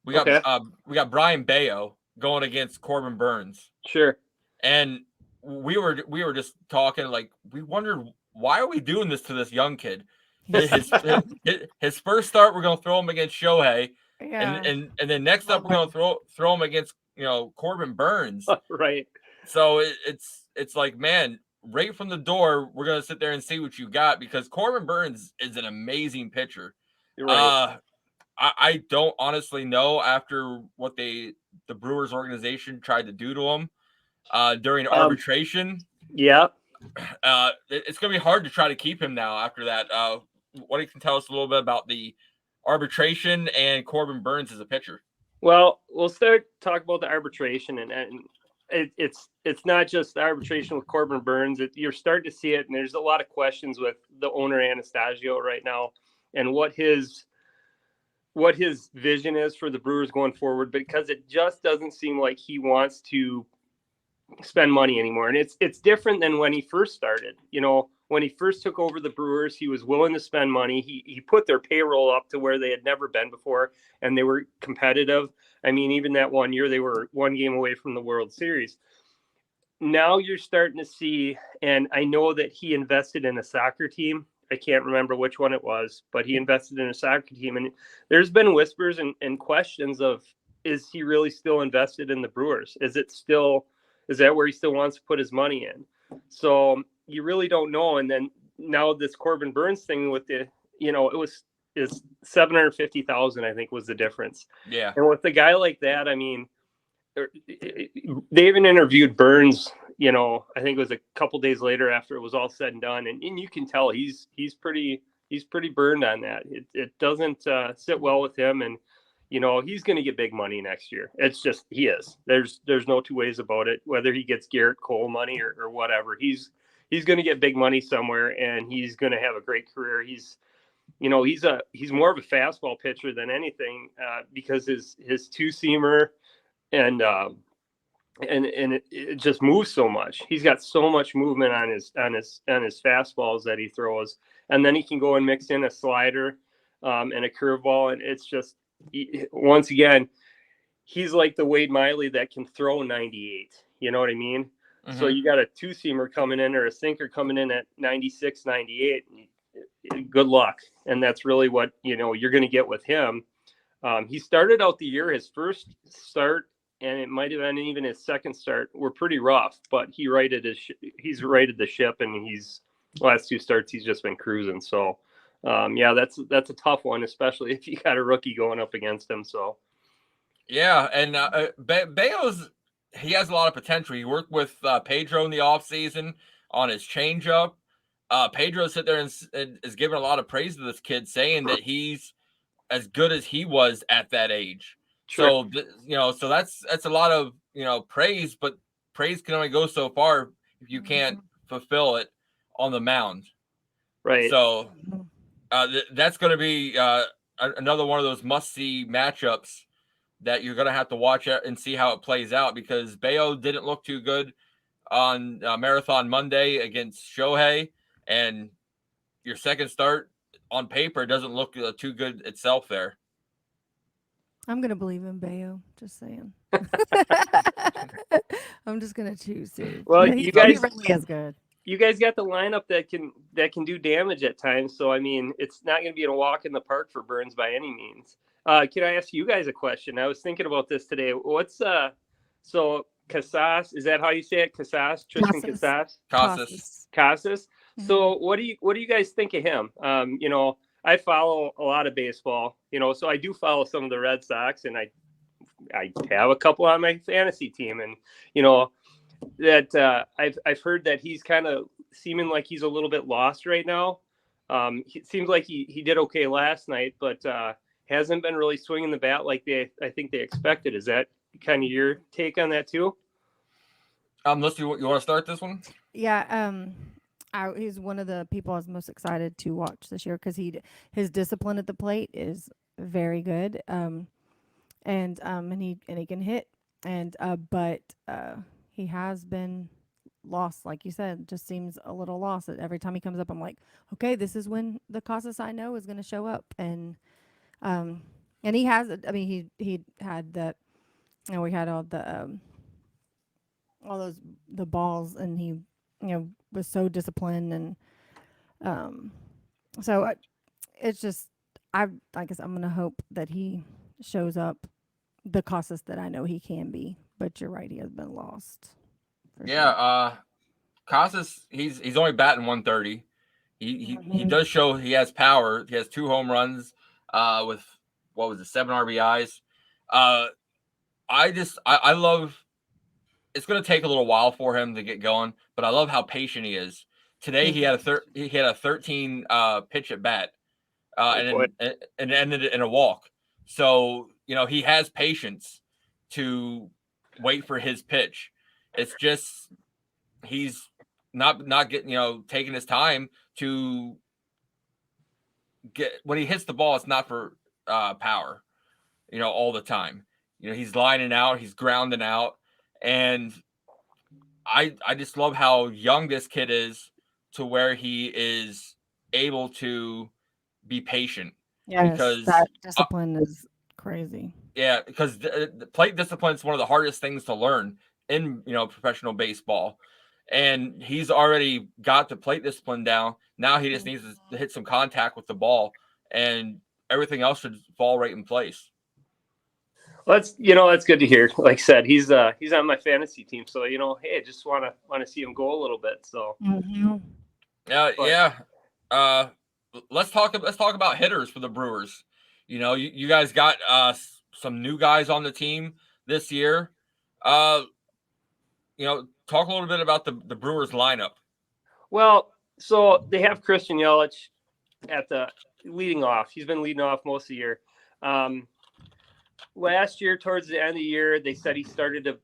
Speaker 4: We got Brian Bayo going against Corbin Burns.
Speaker 7: Sure.
Speaker 4: And we were just talking, like, we wondered, why are we doing this to this young kid? His first start, we're going to throw him against Shohei.
Speaker 5: Yeah.
Speaker 4: And then next up, we're going to throw him against, Corbin Burns.
Speaker 7: Right.
Speaker 4: So it's like, man, right from the door, we're going to sit there and see what you got, because Corbin Burns is an amazing pitcher.
Speaker 7: Right.
Speaker 4: I don't honestly know, after what the Brewers organization tried to do to him during arbitration.
Speaker 7: Yeah.
Speaker 4: It's going to be hard to try to keep him now after that. What you can tell us a little bit about the arbitration and Corbin Burns as a pitcher?
Speaker 7: Well, we'll start talking about the arbitration, and it's not just the arbitration with Corbin Burns. You're starting to see it, and there's a lot of questions with the owner Anastasio right now, and what his vision is for the Brewers going forward, because it just doesn't seem like he wants to spend money anymore. And it's different than when he first started. When he first took over the Brewers, he was willing to spend money. He put their payroll up to where they had never been before, and they were competitive. I mean, even that one year, they were one game away from the World Series. Now you're starting to see, and I know that he invested in a soccer team. I can't remember which one it was, but he invested in a soccer team. And there's been whispers and questions of, is he really still invested in the Brewers? Is that where he still wants to put his money in? So you really don't know. And then now this Corbin Burns thing with is $750,000, I think, was the difference.
Speaker 4: Yeah.
Speaker 7: And with a guy like that, I mean, they even interviewed Burns, I think it was a couple days later after it was all said and done. And you can tell he's pretty burned on that. It doesn't sit well with him. And, he's going to get big money next year. It's just, he is. There's no two ways about it. Whether he gets Garrett Cole money or whatever, he's going to get big money somewhere, and he's going to have a great career. He's more of a fastball pitcher than anything, because his two-seamer and it just moves so much. He's got so much movement on his fastballs that he throws, and then he can go and mix in a slider and a curveball, and it's just, once again, he's like the Wade Miley that can throw 98. You know what I mean? Mm-hmm. So you got a two-seamer coming in or a sinker coming in at 96, 98. Good luck. And that's really what, you're going to get with him. He started out the year, his first start, and it might have been even his second start, were pretty rough, but he's righted the ship, and last two starts, he's just been cruising. So, that's a tough one, especially if you got a rookie going up against him. So,
Speaker 4: yeah, and Bayo's, he has a lot of potential. He worked with Pedro in the offseason on his changeup. Pedro sit there and is giving a lot of praise to this kid, saying that he's as good as he was at that age. Sure. So, so that's a lot of, praise, but praise can only go so far if you can't fulfill it on the mound.
Speaker 7: Right.
Speaker 4: So that's going to be another one of those must-see matchups that you're going to have to watch and see how it plays out, because Bayo didn't look too good on Marathon Monday against Shohei, and your second start on paper doesn't look too good itself there.
Speaker 5: I'm going to believe in Bayo, just saying. I'm just going to choose to.
Speaker 7: Well,
Speaker 5: he really is good.
Speaker 7: You guys got the lineup that can do damage at times. So, I mean, it's not going to be a walk in the park for Burns by any means. Can I ask you guys a question? I was thinking about this today. What's so Casas, is that how you say it? Casas, Tristan Casas?
Speaker 4: Casas.
Speaker 7: Mm-hmm. So what do you guys think of him? I follow a lot of baseball, so I do follow some of the Red Sox, and I have a couple on my fantasy team, and that I've heard that he's kind of seeming like he's a little bit lost right now. It seems like he did okay last night, but hasn't been really swinging the bat like I think they expected. Is that kind of your take on that too?
Speaker 4: Unless you want to start this one?
Speaker 5: Yeah. He's one of the people I was most excited to watch this year, because his discipline at the plate is very good. And he can hit, and but he has been lost, like you said. Just seems a little lost. Every time he comes up, I'm like, okay, this is when the Casas I know is going to show up, and he has. I mean, he had that. We had all the balls, and he was so disciplined, and so it's just I guess I'm gonna hope that he shows up the Casas that I know he can be. But you're right, he has been lost.
Speaker 4: Yeah, Casas, he's only batting 130. He does show he has power. He has 2 home runs, with 7 RBIs. I love. It's going to take a little while for him to get going, but I love how patient he is. Today he had a 13 pitch at bat, and it ended in a walk. So he has patience to wait for his pitch. It's just he's not getting taking his time to get when he hits the ball. It's not for power, all the time. He's lining out, he's grounding out, and I just love how young this kid is to where he is able to be patient.
Speaker 5: Yes,
Speaker 4: because
Speaker 5: that discipline is crazy.
Speaker 4: Yeah, because the plate discipline is one of the hardest things to learn in professional baseball, and he's already got the plate discipline down. Now he just needs to hit some contact with the ball, and everything else should fall right in place.
Speaker 7: Well, that's good to hear. Like I said, he's on my fantasy team, so hey, I just want to see him go a little bit. So
Speaker 4: yeah. Let's talk about hitters for the Brewers. You guys got some new guys on the team this year. Talk a little bit about the Brewers lineup.
Speaker 7: Well, so they have Christian Yelich at the leading off. He's been leading off most of the year. Last year, towards the end of the year, they said he started to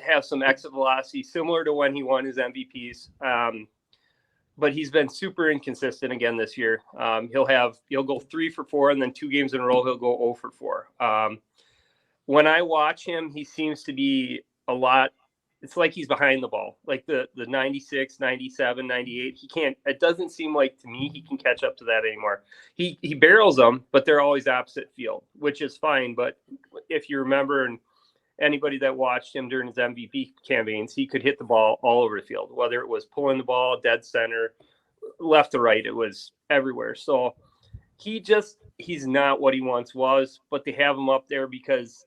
Speaker 7: have some exit velocity, similar to when he won his MVPs. But he's been super inconsistent again this year. He'll go 3 for 4, and then 2 games in a row he'll go 0 for 4. When I watch him, he seems to be a lot. It's like he's behind the ball, like the 96, 97, 98. It doesn't seem like to me he can catch up to that anymore. He barrels them, but they're always opposite field, which is fine. But if you remember, and anybody that watched him during his MVP campaigns, he could hit the ball all over the field, whether it was pulling the ball, dead center, left to right, it was everywhere. So he's not what he once was, but they have him up there because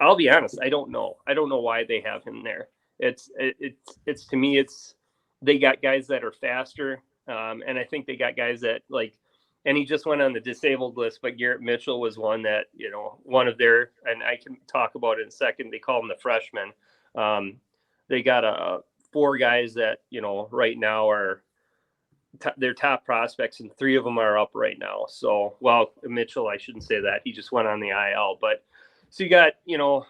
Speaker 7: I'll be honest, I don't know why they have him there. It's to me, they got guys that are faster. And I think they got guys that and he just went on the disabled list, but Garrett Mitchell was one that, one of their, and I can talk about it in a second. They call him the freshman. They got 4 guys that, right now are their top prospects, and 3 of them are up right now. So, well, Mitchell, I shouldn't say that. He just went on the IL, but so you got Yelich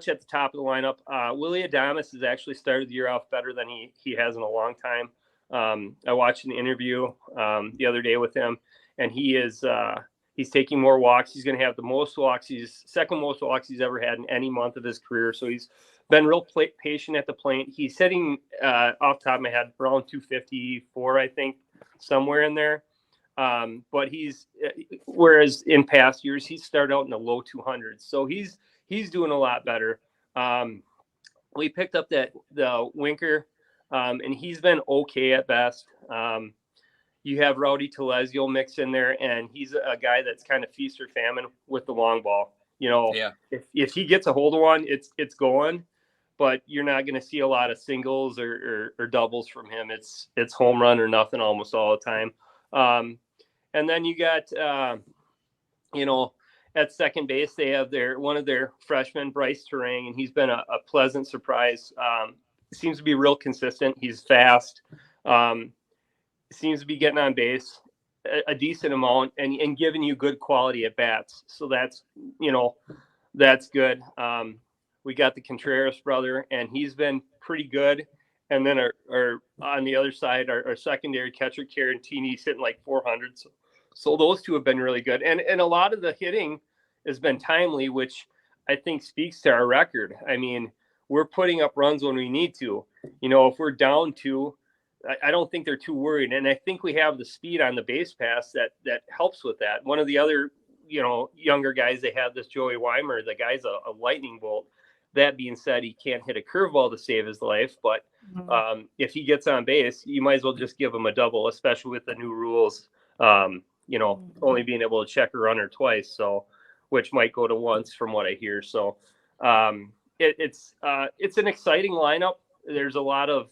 Speaker 7: at the top of the lineup. Willie Adames has actually started the year off better than he has in a long time. I watched an interview the other day with him, and he's taking more walks. He's going to have the most walks. Second most walks he's ever had in any month of his career. So he's been real patient at the plate. He's hitting off the top of my head around 254, I think, somewhere in there. But whereas in past years he started out in the low 200s, so he's doing a lot better. We picked up the Winker, and he's been okay at best. You have Rowdy Telesio mixed in there, and he's a guy that's kind of feast or famine with the long ball. If he gets a hold of one, it's going, but you're not going to see a lot of singles or doubles from him. It's home run or nothing almost all the time. And then you got, at second base, they have one of their freshmen, Bryce Terang, and he's been a pleasant surprise. Seems to be real consistent. He's fast. Seems to be getting on base a decent amount and giving you good quality at bats. So that's good. We got the Contreras brother, and he's been pretty good. And then our on the other side, our secondary catcher, Carantini's hitting like 400. So those 2 have been really good. And a lot of the hitting has been timely, which I think speaks to our record. I mean, we're putting up runs when we need to. If we're down 2, I don't think they're too worried. And I think we have the speed on the base pass that helps with that. One of the other, younger guys, they have this Joey Weimer. The guy's a lightning bolt. That being said, he can't hit a curveball to save his life. But if he gets on base, you might as well just give him a double, especially with the new rules Only being able to check a runner twice, so which might go to once from what I hear. So it's an exciting lineup. There's a lot of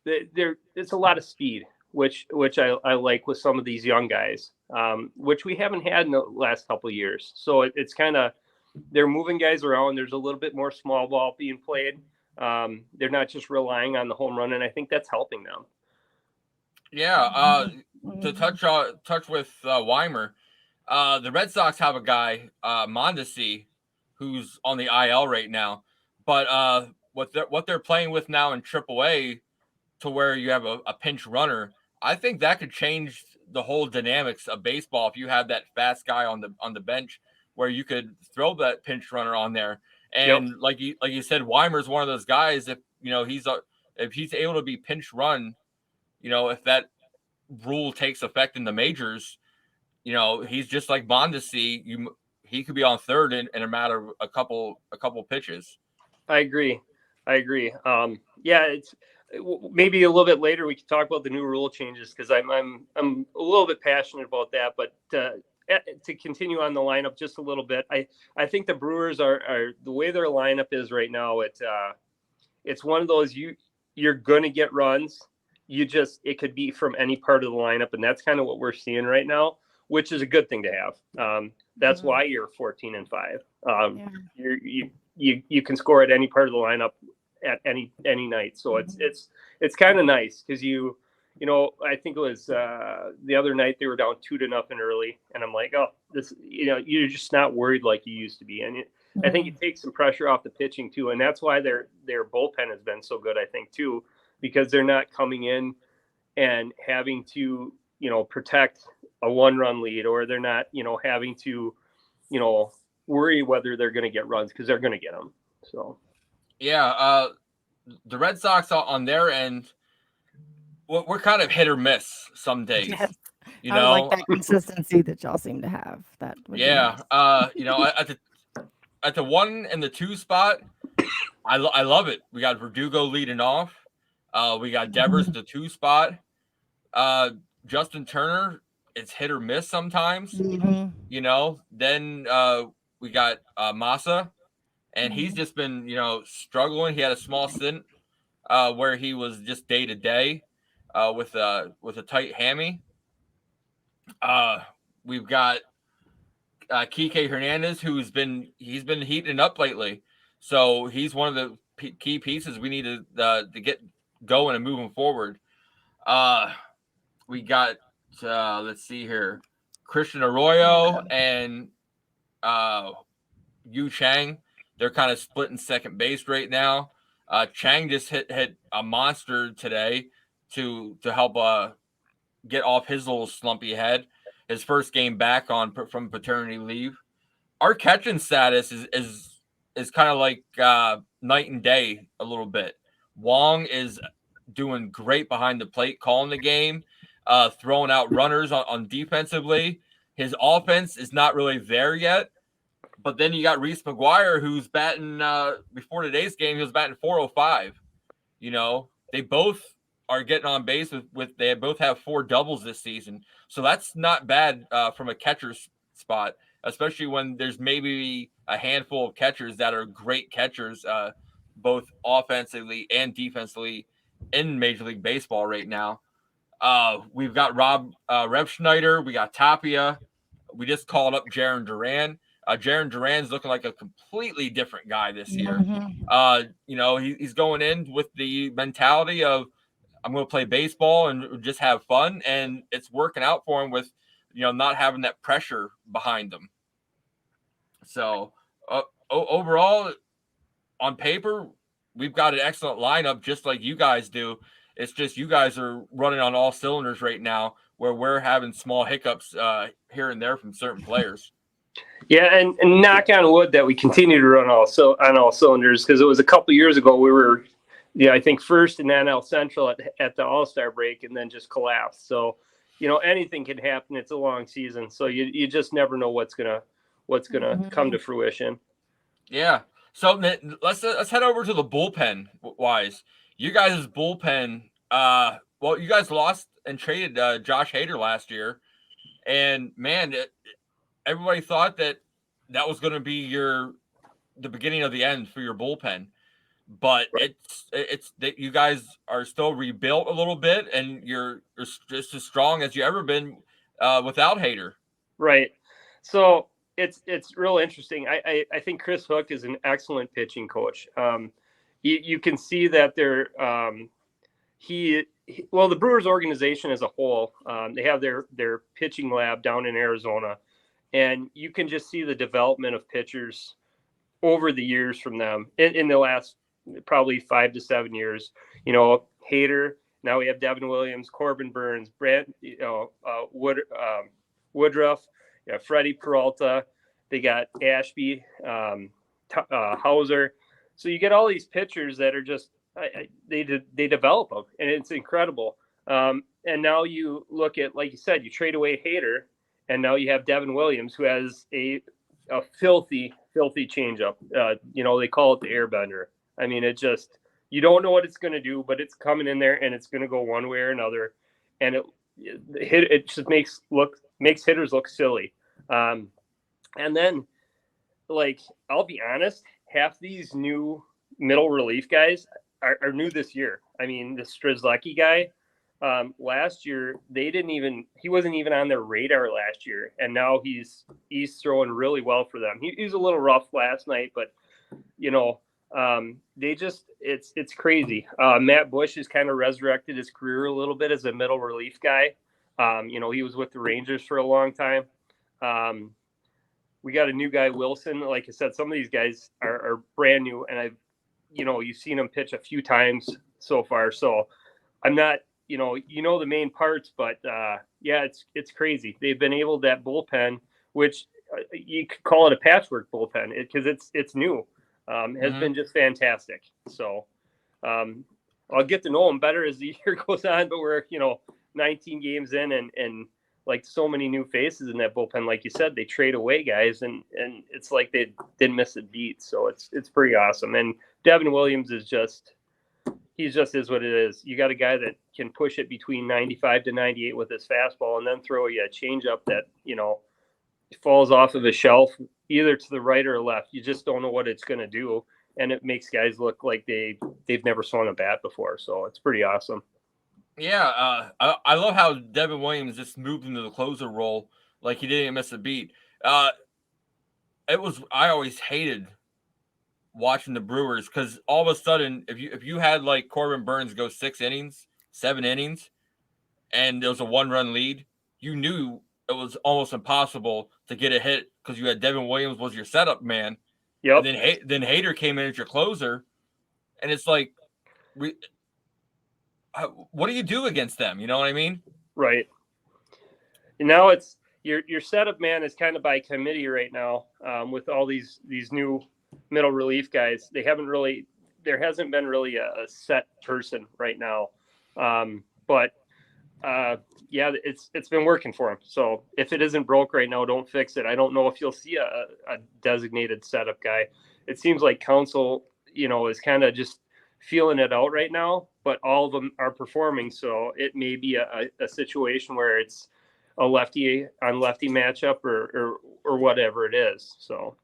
Speaker 7: it's a lot of speed, which I like with some of these young guys, which we haven't had in the last couple of years. So it's kind of, they're moving guys around. There's a little bit more small ball being played. They're not just relying on the home run, and I think that's helping them.
Speaker 4: Yeah. To touch with Weimer, the Red Sox have a guy, Mondesi, who's on the IL right now. But what they're playing with now in AAA, to where you have a pinch runner, I think that could change the whole dynamics of baseball if you have that fast guy on the bench where you could throw that pinch runner on there. And like you said, Weimer's one of those guys. If if he's able to be pinch run, if that rule takes effect in the majors, he's just like Mondesi. He could be on third in a matter of a couple pitches.
Speaker 7: I agree. It's maybe a little bit later we could talk about the new rule changes, because I'm a little bit passionate about that. But to continue on the lineup just a little bit, I think the Brewers are the way their lineup is right now. It's one of those you're going to get runs. It could be from any part of the lineup, and that's kind of what we're seeing right now, which is a good thing to have. That's why you're 14-5. You can score at any part of the lineup at any night. So it's kind of nice, because I think it was the other night they were down 2-0 early, and I'm like, oh, this, you're just not worried like you used to be. And I think it takes some pressure off the pitching too, and that's why their bullpen has been so good, I think, too, because they're not coming in and having to protect a 1-run lead, or they're not having to worry whether they're going to get runs, because they're going to get them. So
Speaker 4: the Red Sox on their end, we're kind of hit or miss some days.
Speaker 5: Yes. I would like that consistency that y'all seem to have. That would be nice.
Speaker 4: At the 1 and the 2 spot, I love it. We got Verdugo leading off. We got Devers at the 2 spot. Justin Turner, it's hit or miss sometimes. Then we got Massa, and he's just been struggling. He had a small stint where he was just day to day with a tight hammy. We've got Kike Hernandez, who's been heating up lately. So he's one of the key pieces we need to get going and moving forward. We got let's see here, Christian Arroyo and Yu Chang. They're kind of splitting second base right now. Chang just hit a monster today to help get off his little slumpy head. His first game back from paternity leave. Our catching status is kind of like night and day a little bit. Wong is doing great behind the plate, calling the game, throwing out runners on defensively. His offense is not really there yet. But then you got Reese McGuire, who's batting before today's game. He was batting .405. They both are getting on base with they both have 4 doubles this season. So that's not bad from a catcher's spot, especially when there's maybe a handful of catchers that are great catchers, both offensively and defensively in Major League Baseball right now. We've got Rev Schneider. We got Tapia. We just called up Jarren Duran. Jarren Duran's looking like a completely different guy this year. He's going in with the mentality of, I'm going to play baseball and just have fun, and it's working out for him with, not having that pressure behind him. So overall, on paper, we've got an excellent lineup, just like you guys do. It's just you guys are running on all cylinders right now, where we're having small hiccups here and there from certain players.
Speaker 7: Yeah, and knock on wood that we continue to run on all cylinders, because it was a couple years ago we were, I think first in NL Central at the All-Star break, and then just collapsed. So, anything can happen. It's a long season, so you just never know what's gonna come to fruition.
Speaker 4: Yeah. So let's head over to the bullpen wise. You guys' bullpen. You guys lost and traded Josh Hader last year. And man, everybody thought that was going to be the beginning of the end for your bullpen. But it's that you guys are still rebuilt a little bit, and you're just as strong as you ever been without Hader.
Speaker 7: Right. So it's real interesting. I think Chris Hook is an excellent pitching coach. You can see that they're the Brewers organization as a whole, they have their pitching lab down in Arizona, and you can just see the development of pitchers over the years from them in the last probably 5 to 7 years. Hader. Now we have Devin Williams, Corbin Burns, Woodruff, Freddie Peralta. They got Ashby, Hauser. So you get all these pitchers that are just they develop them, and it's incredible. And now you look at, like you said, you trade away Hader, and now you have Devin Williams, who has a filthy changeup. They call it the airbender. I mean, it just, you don't know what it's going to do, but it's coming in there and it's going to go one way or another. And it just makes hitters look silly. And then, I'll be honest, half these new middle relief guys are new this year. I mean, the Strzelecki guy, last year, he wasn't even on their radar last year. And now he's throwing really well for them. He's a little rough last night, but it's crazy. Matt Bush has kind of resurrected his career a little bit as a middle relief guy. He was with the Rangers for a long time. We got a new guy, Wilson. Like I said, some of these guys are brand new, and you've seen them pitch a few times so far. So I'm not, the main parts, but it's crazy. They've been able, that bullpen, which you could call it a patchwork bullpen, because it's new. Has been just fantastic. So I'll get to know them better as the year goes on, but we're 19 games in, and like so many new faces in that bullpen. Like you said, they trade away guys, and it's like they didn't miss a beat. So it's pretty awesome. And Devin Williams is just what it is. You got a guy that can push it between 95 to 98 with his fastball, and then throw you a changeup that falls off of a shelf either to the right or left. You just don't know what it's going to do, and it makes guys look like they've never swung a bat before. So it's pretty awesome.
Speaker 4: Yeah, I love how Devin Williams just moved into the closer role like he didn't miss a beat. I always hated watching the Brewers, because all of a sudden, if you had like Corbin Burns go 6 innings, 7 innings, and there was a 1-run lead, you knew it was almost impossible to get a hit, because you had Devin Williams was your setup man.
Speaker 7: Yep.
Speaker 4: And then Hader came in as your closer, and it's like, what do you do against them? You know what I mean?
Speaker 7: Right. And now it's your setup man is kind of by committee right now, with all these new middle relief guys. There hasn't been really a set person right now. But it's been working for him. So if it isn't broke right now, don't fix it. I don't know if you'll see a designated setup guy. It seems like Council, is kind of just feeling it out right now, but all of them are performing. So it may be a situation where it's a lefty on lefty matchup or whatever it is. So.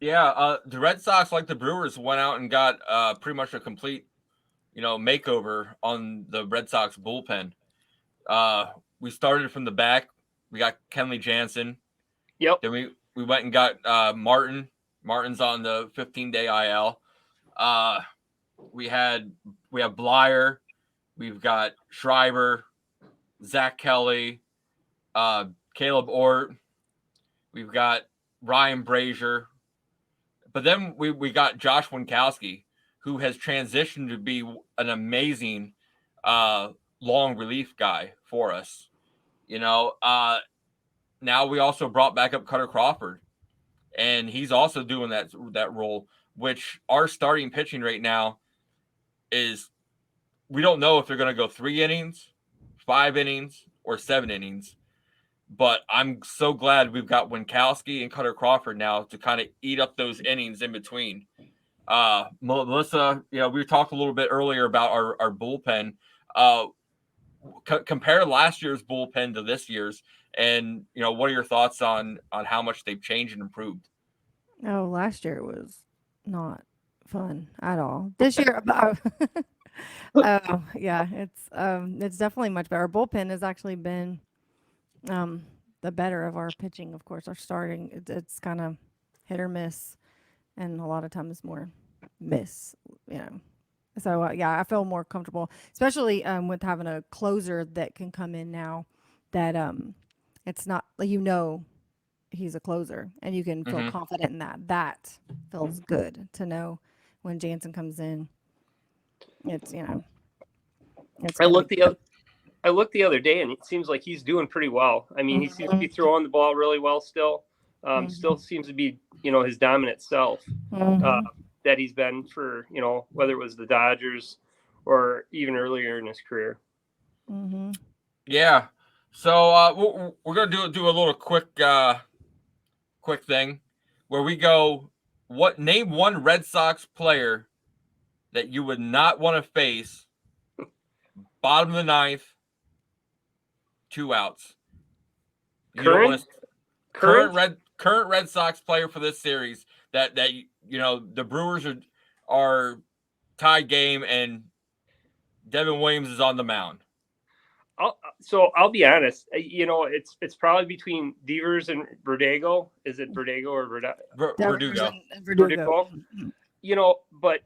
Speaker 4: Yeah. The Red Sox, like the Brewers, went out and got pretty much a complete, makeover on the Red Sox bullpen. We started from the back. We got Kenley Jansen.
Speaker 7: Yep.
Speaker 4: Then we went and got Martin. Martin's on the 15-day IL. We have Blyer. We've got Schreiber, Zach Kelly, Caleb Ort. We've got Ryan Brazier. But then we got Josh Winkowski, who has transitioned to be an amazing long relief guy for us. Now we also brought back up Cutter Crawford, and he's also doing that role, which our starting pitching right now is, we don't know if they're going to go 3 innings, 5 innings, or 7 innings. But I'm so glad we've got Winkowski and Cutter Crawford now to kind of eat up those innings in between. Melissa, we talked a little bit earlier about our bullpen. compare last year's bullpen to this year's, and what are your thoughts on how much they've changed and improved?
Speaker 5: Oh, last year was not fun at all. This year, oh yeah, it's definitely much better. Our bullpen has actually been the better of our pitching. Of course, our starting it's kind of hit or miss, and a lot of times more miss. So yeah, I feel more comfortable, especially with having a closer that can come in now. That it's not he's a closer, and you can feel confident in that. That feels good to know when Jansen comes in. It's it's
Speaker 7: I looked the other day, and it seems like he's doing pretty well. I mean, he seems to be throwing the ball really well still. Still seems to be his dominant self that he's been for whether it was the Dodgers or even earlier in his career.
Speaker 4: Yeah. So we're gonna do a little quick thing where we go. Name one Red Sox player that you would not want to face. Bottom of the ninth, 2 outs.
Speaker 7: Current
Speaker 4: Red Sox player for this series that the Brewers are tied game and Devin Williams is on the mound.
Speaker 7: I'll be honest. It's probably between Devers and Verdugo. Is it Verdugo or
Speaker 4: Verdugo?
Speaker 7: Verdugo. But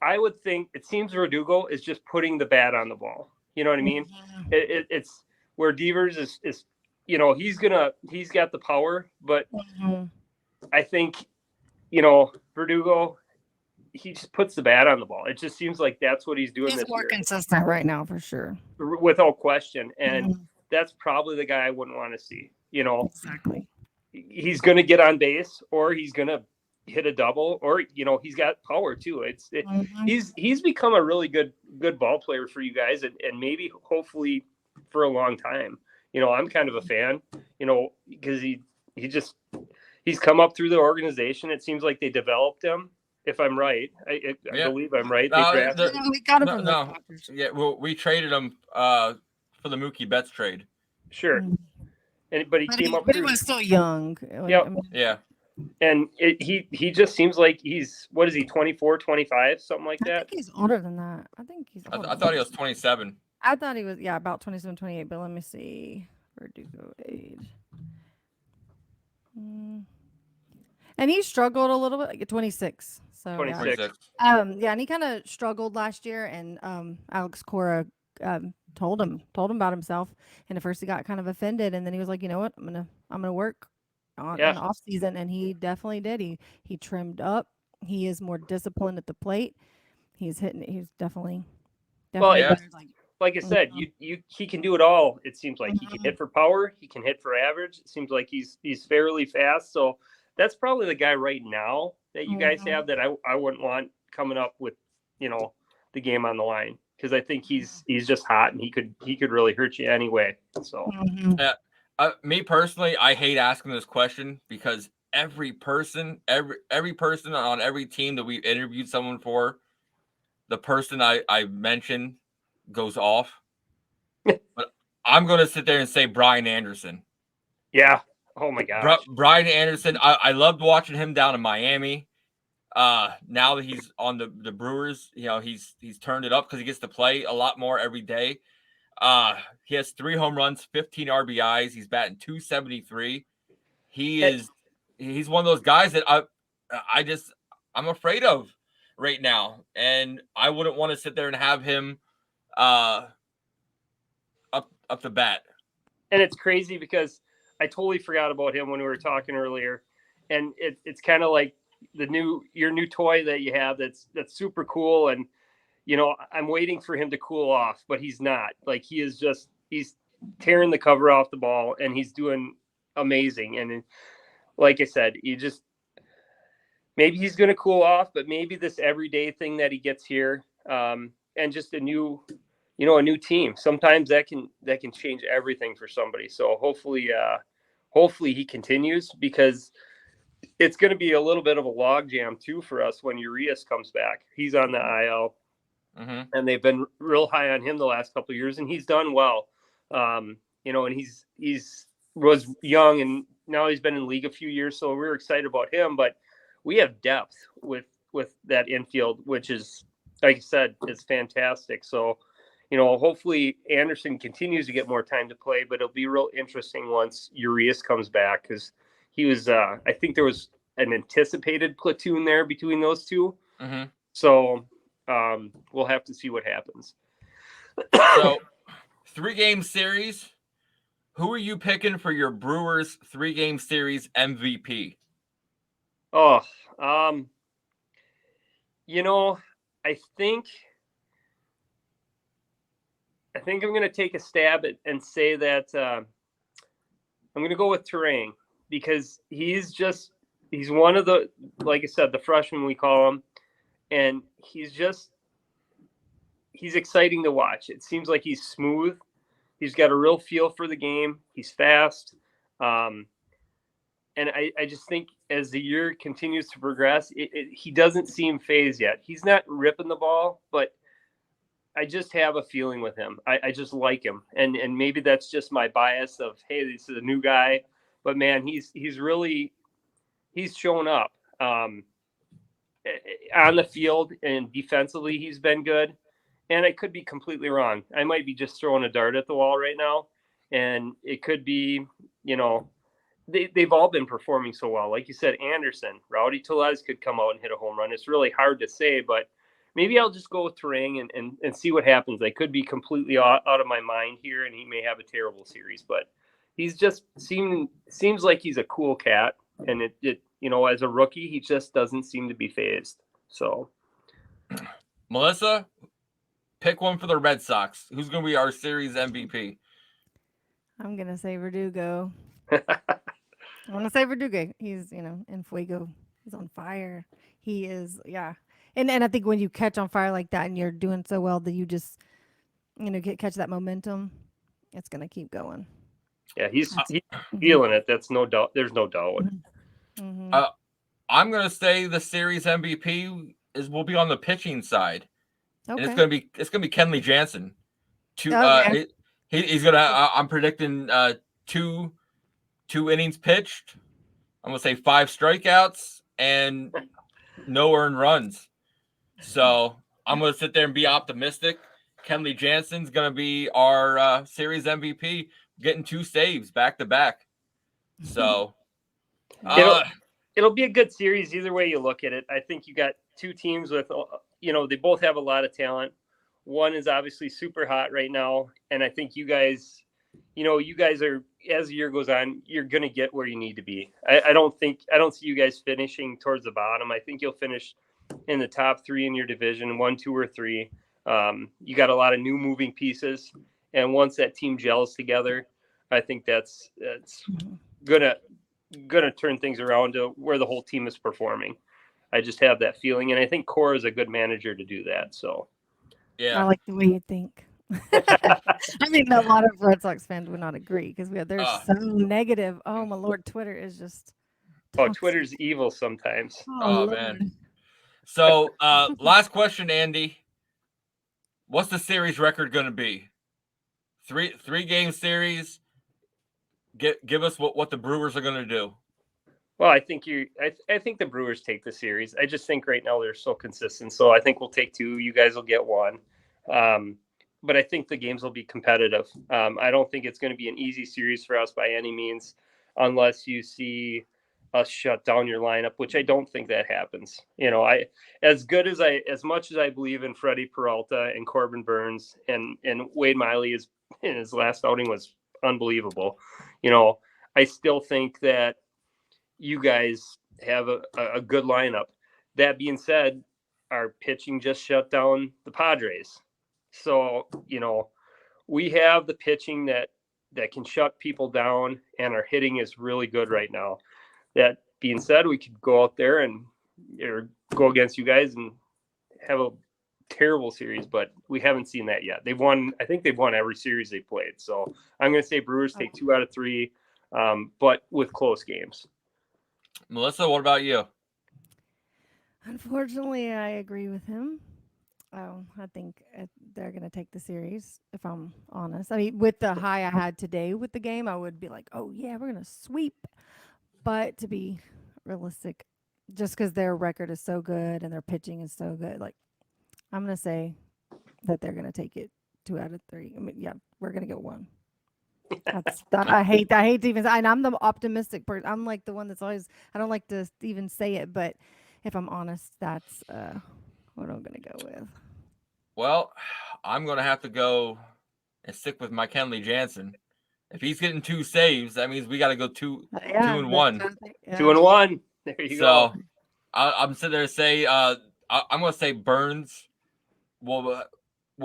Speaker 7: I would think it seems Verdugo is just putting the bat on the ball. You know what I mean? It's where Devers is he's got the power, but I think Verdugo, he just puts the bat on the ball. It just seems like that's what he's doing.
Speaker 5: He's
Speaker 7: this
Speaker 5: more
Speaker 7: year.
Speaker 5: consistent right now for sure,
Speaker 7: without question, and that's probably the guy I wouldn't want to see.
Speaker 5: Exactly.
Speaker 7: He's going to get on base, or he's going to hit a double, or he's got power too. He's become a really good ball player for you guys, and maybe hopefully for a long time. I'm kind of a fan, because he's come up through the organization. It seems like they developed him. If I'm right, I believe I'm right.
Speaker 5: We got him from the Dodgers.
Speaker 4: Yeah, well, we traded him for the Mookie Betts trade.
Speaker 7: Sure, but he came up.
Speaker 5: But he was still young.
Speaker 4: Yeah.
Speaker 7: And he just seems like he's, what is he, 24, 25, something like that?
Speaker 5: I think he's older than that. I
Speaker 4: thought he was 27.
Speaker 5: I thought he was, about 27, 28, but let me see. Verdugo age. And he struggled a little bit, like 26. So
Speaker 7: 26.
Speaker 5: and he kind of struggled last year, and Alex Cora told him about himself. And at first he got kind of offended, and then he was like, you know what, I'm gonna work on the off season, and he definitely did. He trimmed up. He is more disciplined at the plate. He's definitely better.
Speaker 7: Like I said, he can do it all. It seems like he can hit for power, he can hit for average. It seems like he's fairly fast. So that's probably the guy right now that you guys have that I wouldn't want coming up with the game on the line, because I think he's just hot, and he could really hurt you anyway. So
Speaker 4: me personally, I hate asking this question, because every person on every team that we interviewed someone for, the person I mentioned goes off. But I'm going to sit there and say Brian Anderson.
Speaker 7: Yeah. Oh my gosh.
Speaker 4: Brian Anderson. I loved watching him down in Miami. Now that he's on the Brewers, he's turned it up because he gets to play a lot more every day. He has 3 home runs, 15 RBIs. He's batting .273. He's one of those guys that I'm afraid of right now, and I wouldn't want to sit there and have him up the bat.
Speaker 7: And it's crazy because I totally forgot about him when we were talking earlier, and it's kind of like your new toy that you have that's super cool, and I'm waiting for him to cool off, but he's not. Like, he's tearing the cover off the ball, and he's doing amazing. And like I said, maybe he's going to cool off, but maybe this everyday thing that he gets here, and just a new team, sometimes that can change everything for somebody. So hopefully he continues, because it's going to be a little bit of a log jam too for us when Urias comes back. He's on the IL. and they've been real high on him the last couple of years, and he's done well. And he's was young, and now he's been in the league a few years, so we're excited about him. But we have depth with that infield, which is, like I said, is fantastic. So, hopefully Anderson continues to get more time to play, but it'll be real interesting once Urias comes back, because he was, I think there was an anticipated platoon there between those two. So we'll have to see what happens.
Speaker 4: So 3-game series. Who are you picking for your Brewers 3-game series MVP?
Speaker 7: Oh, I think I'm going to take a stab at and say that I'm going to go with Terang, because he's one of the, like I said, the freshman we call him, and he's exciting to watch. It seems like he's smooth. He's got a real feel for the game. He's fast. And I just think as the year continues to progress, he doesn't seem phased yet. He's not ripping the ball, but I just have a feeling with him. I just like him. And maybe that's just my bias of, hey, this is a new guy. But, man, he's shown up. On the field and defensively, he's been good. And I could be completely wrong. I might be just throwing a dart at the wall right now. And it could be, they've all been performing so well. Like you said, Anderson, Rowdy Tellez could come out and hit a home run. It's really hard to say, but maybe I'll just go with Terang and see what happens. I could be completely out of my mind here, and he may have a terrible series. But he's just seems like he's a cool cat. And it as a rookie, he just doesn't seem to be phased. So,
Speaker 4: Melissa, pick one for the Red Sox. Who's going to be our series MVP?
Speaker 5: I'm going to say Verdugo. I want to say Verdugo. He's, in fuego. He's on fire. He is, yeah. And I think when you catch on fire like that and you're doing so well that you just, catch that momentum, it's going to keep going.
Speaker 7: Yeah, he's feeling it. That's no doubt. There's no doubt.
Speaker 4: I'm going to say the series MVP will be on the pitching side.
Speaker 5: Okay.
Speaker 4: And it's gonna be Kenley Jansen. He's gonna. I'm predicting 2 innings pitched. I'm gonna say 5 strikeouts and no earned runs. So I'm gonna sit there and be optimistic. Kenley Jansen's gonna be our series MVP, getting 2 saves back to back. So
Speaker 7: it'll be a good series either way you look at it. I think you got 2 teams with. They both have a lot of talent. One is obviously super hot right now. And I think you guys are, as the year goes on, you're going to get where you need to be. I don't see you guys finishing towards the bottom. I think you'll finish in the top 3 in your division, 1, 2, or 3. You got a lot of new moving pieces. And once that team gels together, I think that's going to turn things around to where the whole team is performing. I just have that feeling, and I think Cora is a good manager to do that. So,
Speaker 5: yeah, I like the way you think. I mean, a lot of Red Sox fans would not agree because they're so negative. Oh my Lord, Twitter is just. Toxic.
Speaker 7: Twitter's evil sometimes.
Speaker 4: Oh man. So, last question, Andy. What's the series record going to be? 3-game series. Give us what the Brewers are going to do.
Speaker 7: Well, I think the Brewers take the series. I just think right now they're so consistent. So I think we'll take 2. You guys will get 1. But I think the games will be competitive. I don't think it's going to be an easy series for us by any means, unless you see us shut down your lineup, which I don't think that happens. As much as I believe in Freddie Peralta and Corbin Burns and Wade Miley in his last outing was unbelievable. I still think that you guys have a good lineup. That being said, our pitching just shut down the Padres. So, we have the pitching that can shut people down, and our hitting is really good right now. That being said, we could go out there or go against you guys and have a terrible series, but we haven't seen that yet. I think they've won every series they played. So I'm going to say Brewers take 2 out of 3, but with close games.
Speaker 4: Melissa, what about you?
Speaker 5: Unfortunately, I agree with him. Oh, I think they're going to take the series, if I'm honest. I mean, with the high I had today with the game, I would be like, oh, yeah, we're going to sweep. But to be realistic, just because their record is so good and their pitching is so good, like, I'm going to say that they're going to take it 2 out of 3. I mean, yeah, we're going to get 1. That's that. I hate to even say, and I'm the optimistic person. I'm like the one that's always, I don't like to even say it, but if I'm honest, that's what I'm going to go with.
Speaker 4: Well, I'm going to have to go and stick with my Kenley Jansen. If he's getting 2 saves, that means we got to go 2 and 1.
Speaker 7: 2 and 1. There you go.
Speaker 4: So I'm sitting there to say, I'm going to say Burns will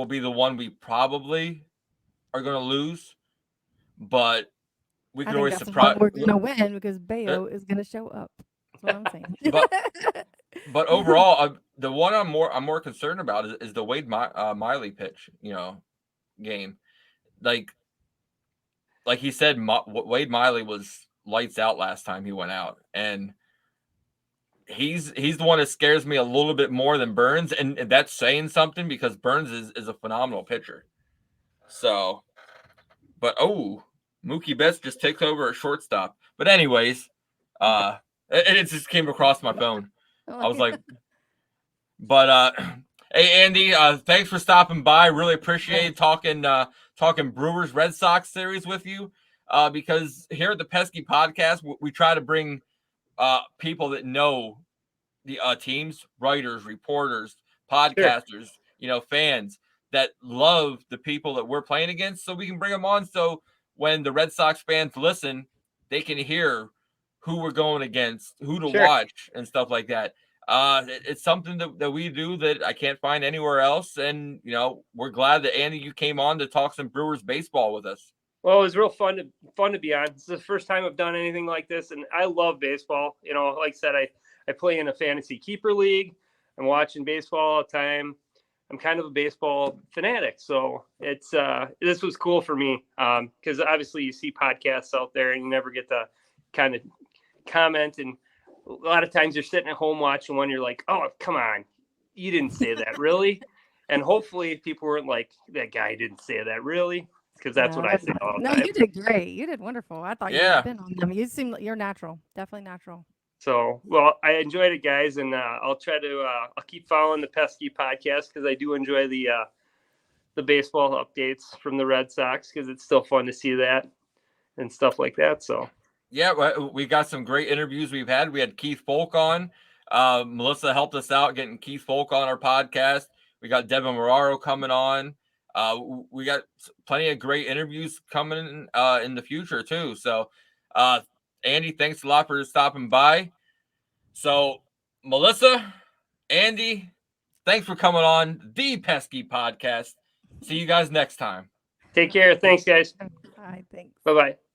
Speaker 4: be the one we probably are going to lose, but we can always surprise.
Speaker 5: We're going to win because Bayo is going to show up. That's what I'm saying.
Speaker 4: But overall, the one I'm more concerned about is the Wade Miley pitch, game. Like he said, Wade Miley was lights out last time he went out, and he's the one that scares me a little bit more than Burns, and that's saying something because Burns is a phenomenal pitcher. So, but Mookie Betts just takes over at shortstop. But anyways, it just came across my phone. I was like, but hey Andy, thanks for stopping by. Really appreciate talking Brewers Red Sox series with you. Because here at the Pesky Podcast, we try to bring people that know the teams, writers, reporters, podcasters, fans that love the people that we're playing against, so we can bring them on. So when the Red Sox fans listen, they can hear who we're going against, who to watch, and stuff like that. It's something that we do that I can't find anywhere else. And, we're glad that, Andy, you came on to talk some Brewers baseball with us.
Speaker 7: Well, it was real fun to be on. It's the first time I've done anything like this, and I love baseball. Like I said, I play in a fantasy keeper league. I'm watching baseball all the time. I'm kind of a baseball fanatic, so it's this was cool for me because obviously you see podcasts out there and you never get to kind of comment, and a lot of times you're sitting at home watching one, you're like, oh, come on, you didn't say that, really? And hopefully people weren't like, that guy didn't say that, really? Because that's what I say all the time.
Speaker 5: No, you did great. You did wonderful. I thought you had been on them. You seem like you're natural. Definitely natural.
Speaker 7: So, well, I enjoyed it, guys, and I'll try to I'll keep following the Pesky Podcast because I do enjoy the baseball updates from the Red Sox because it's still fun to see that and stuff like that. So,
Speaker 4: yeah, we got some great interviews we've had. We had Keith Folk on. Melissa helped us out getting Keith Folk on our podcast. We got Devin Marrero coming on. We got plenty of great interviews coming in the future too. So, Andy, thanks a lot for stopping by. So, Melissa, Andy, thanks for coming on the Pesky Podcast. See you guys next time.
Speaker 7: Take care. Thanks, guys.
Speaker 5: Bye. Thanks.
Speaker 7: Bye-bye.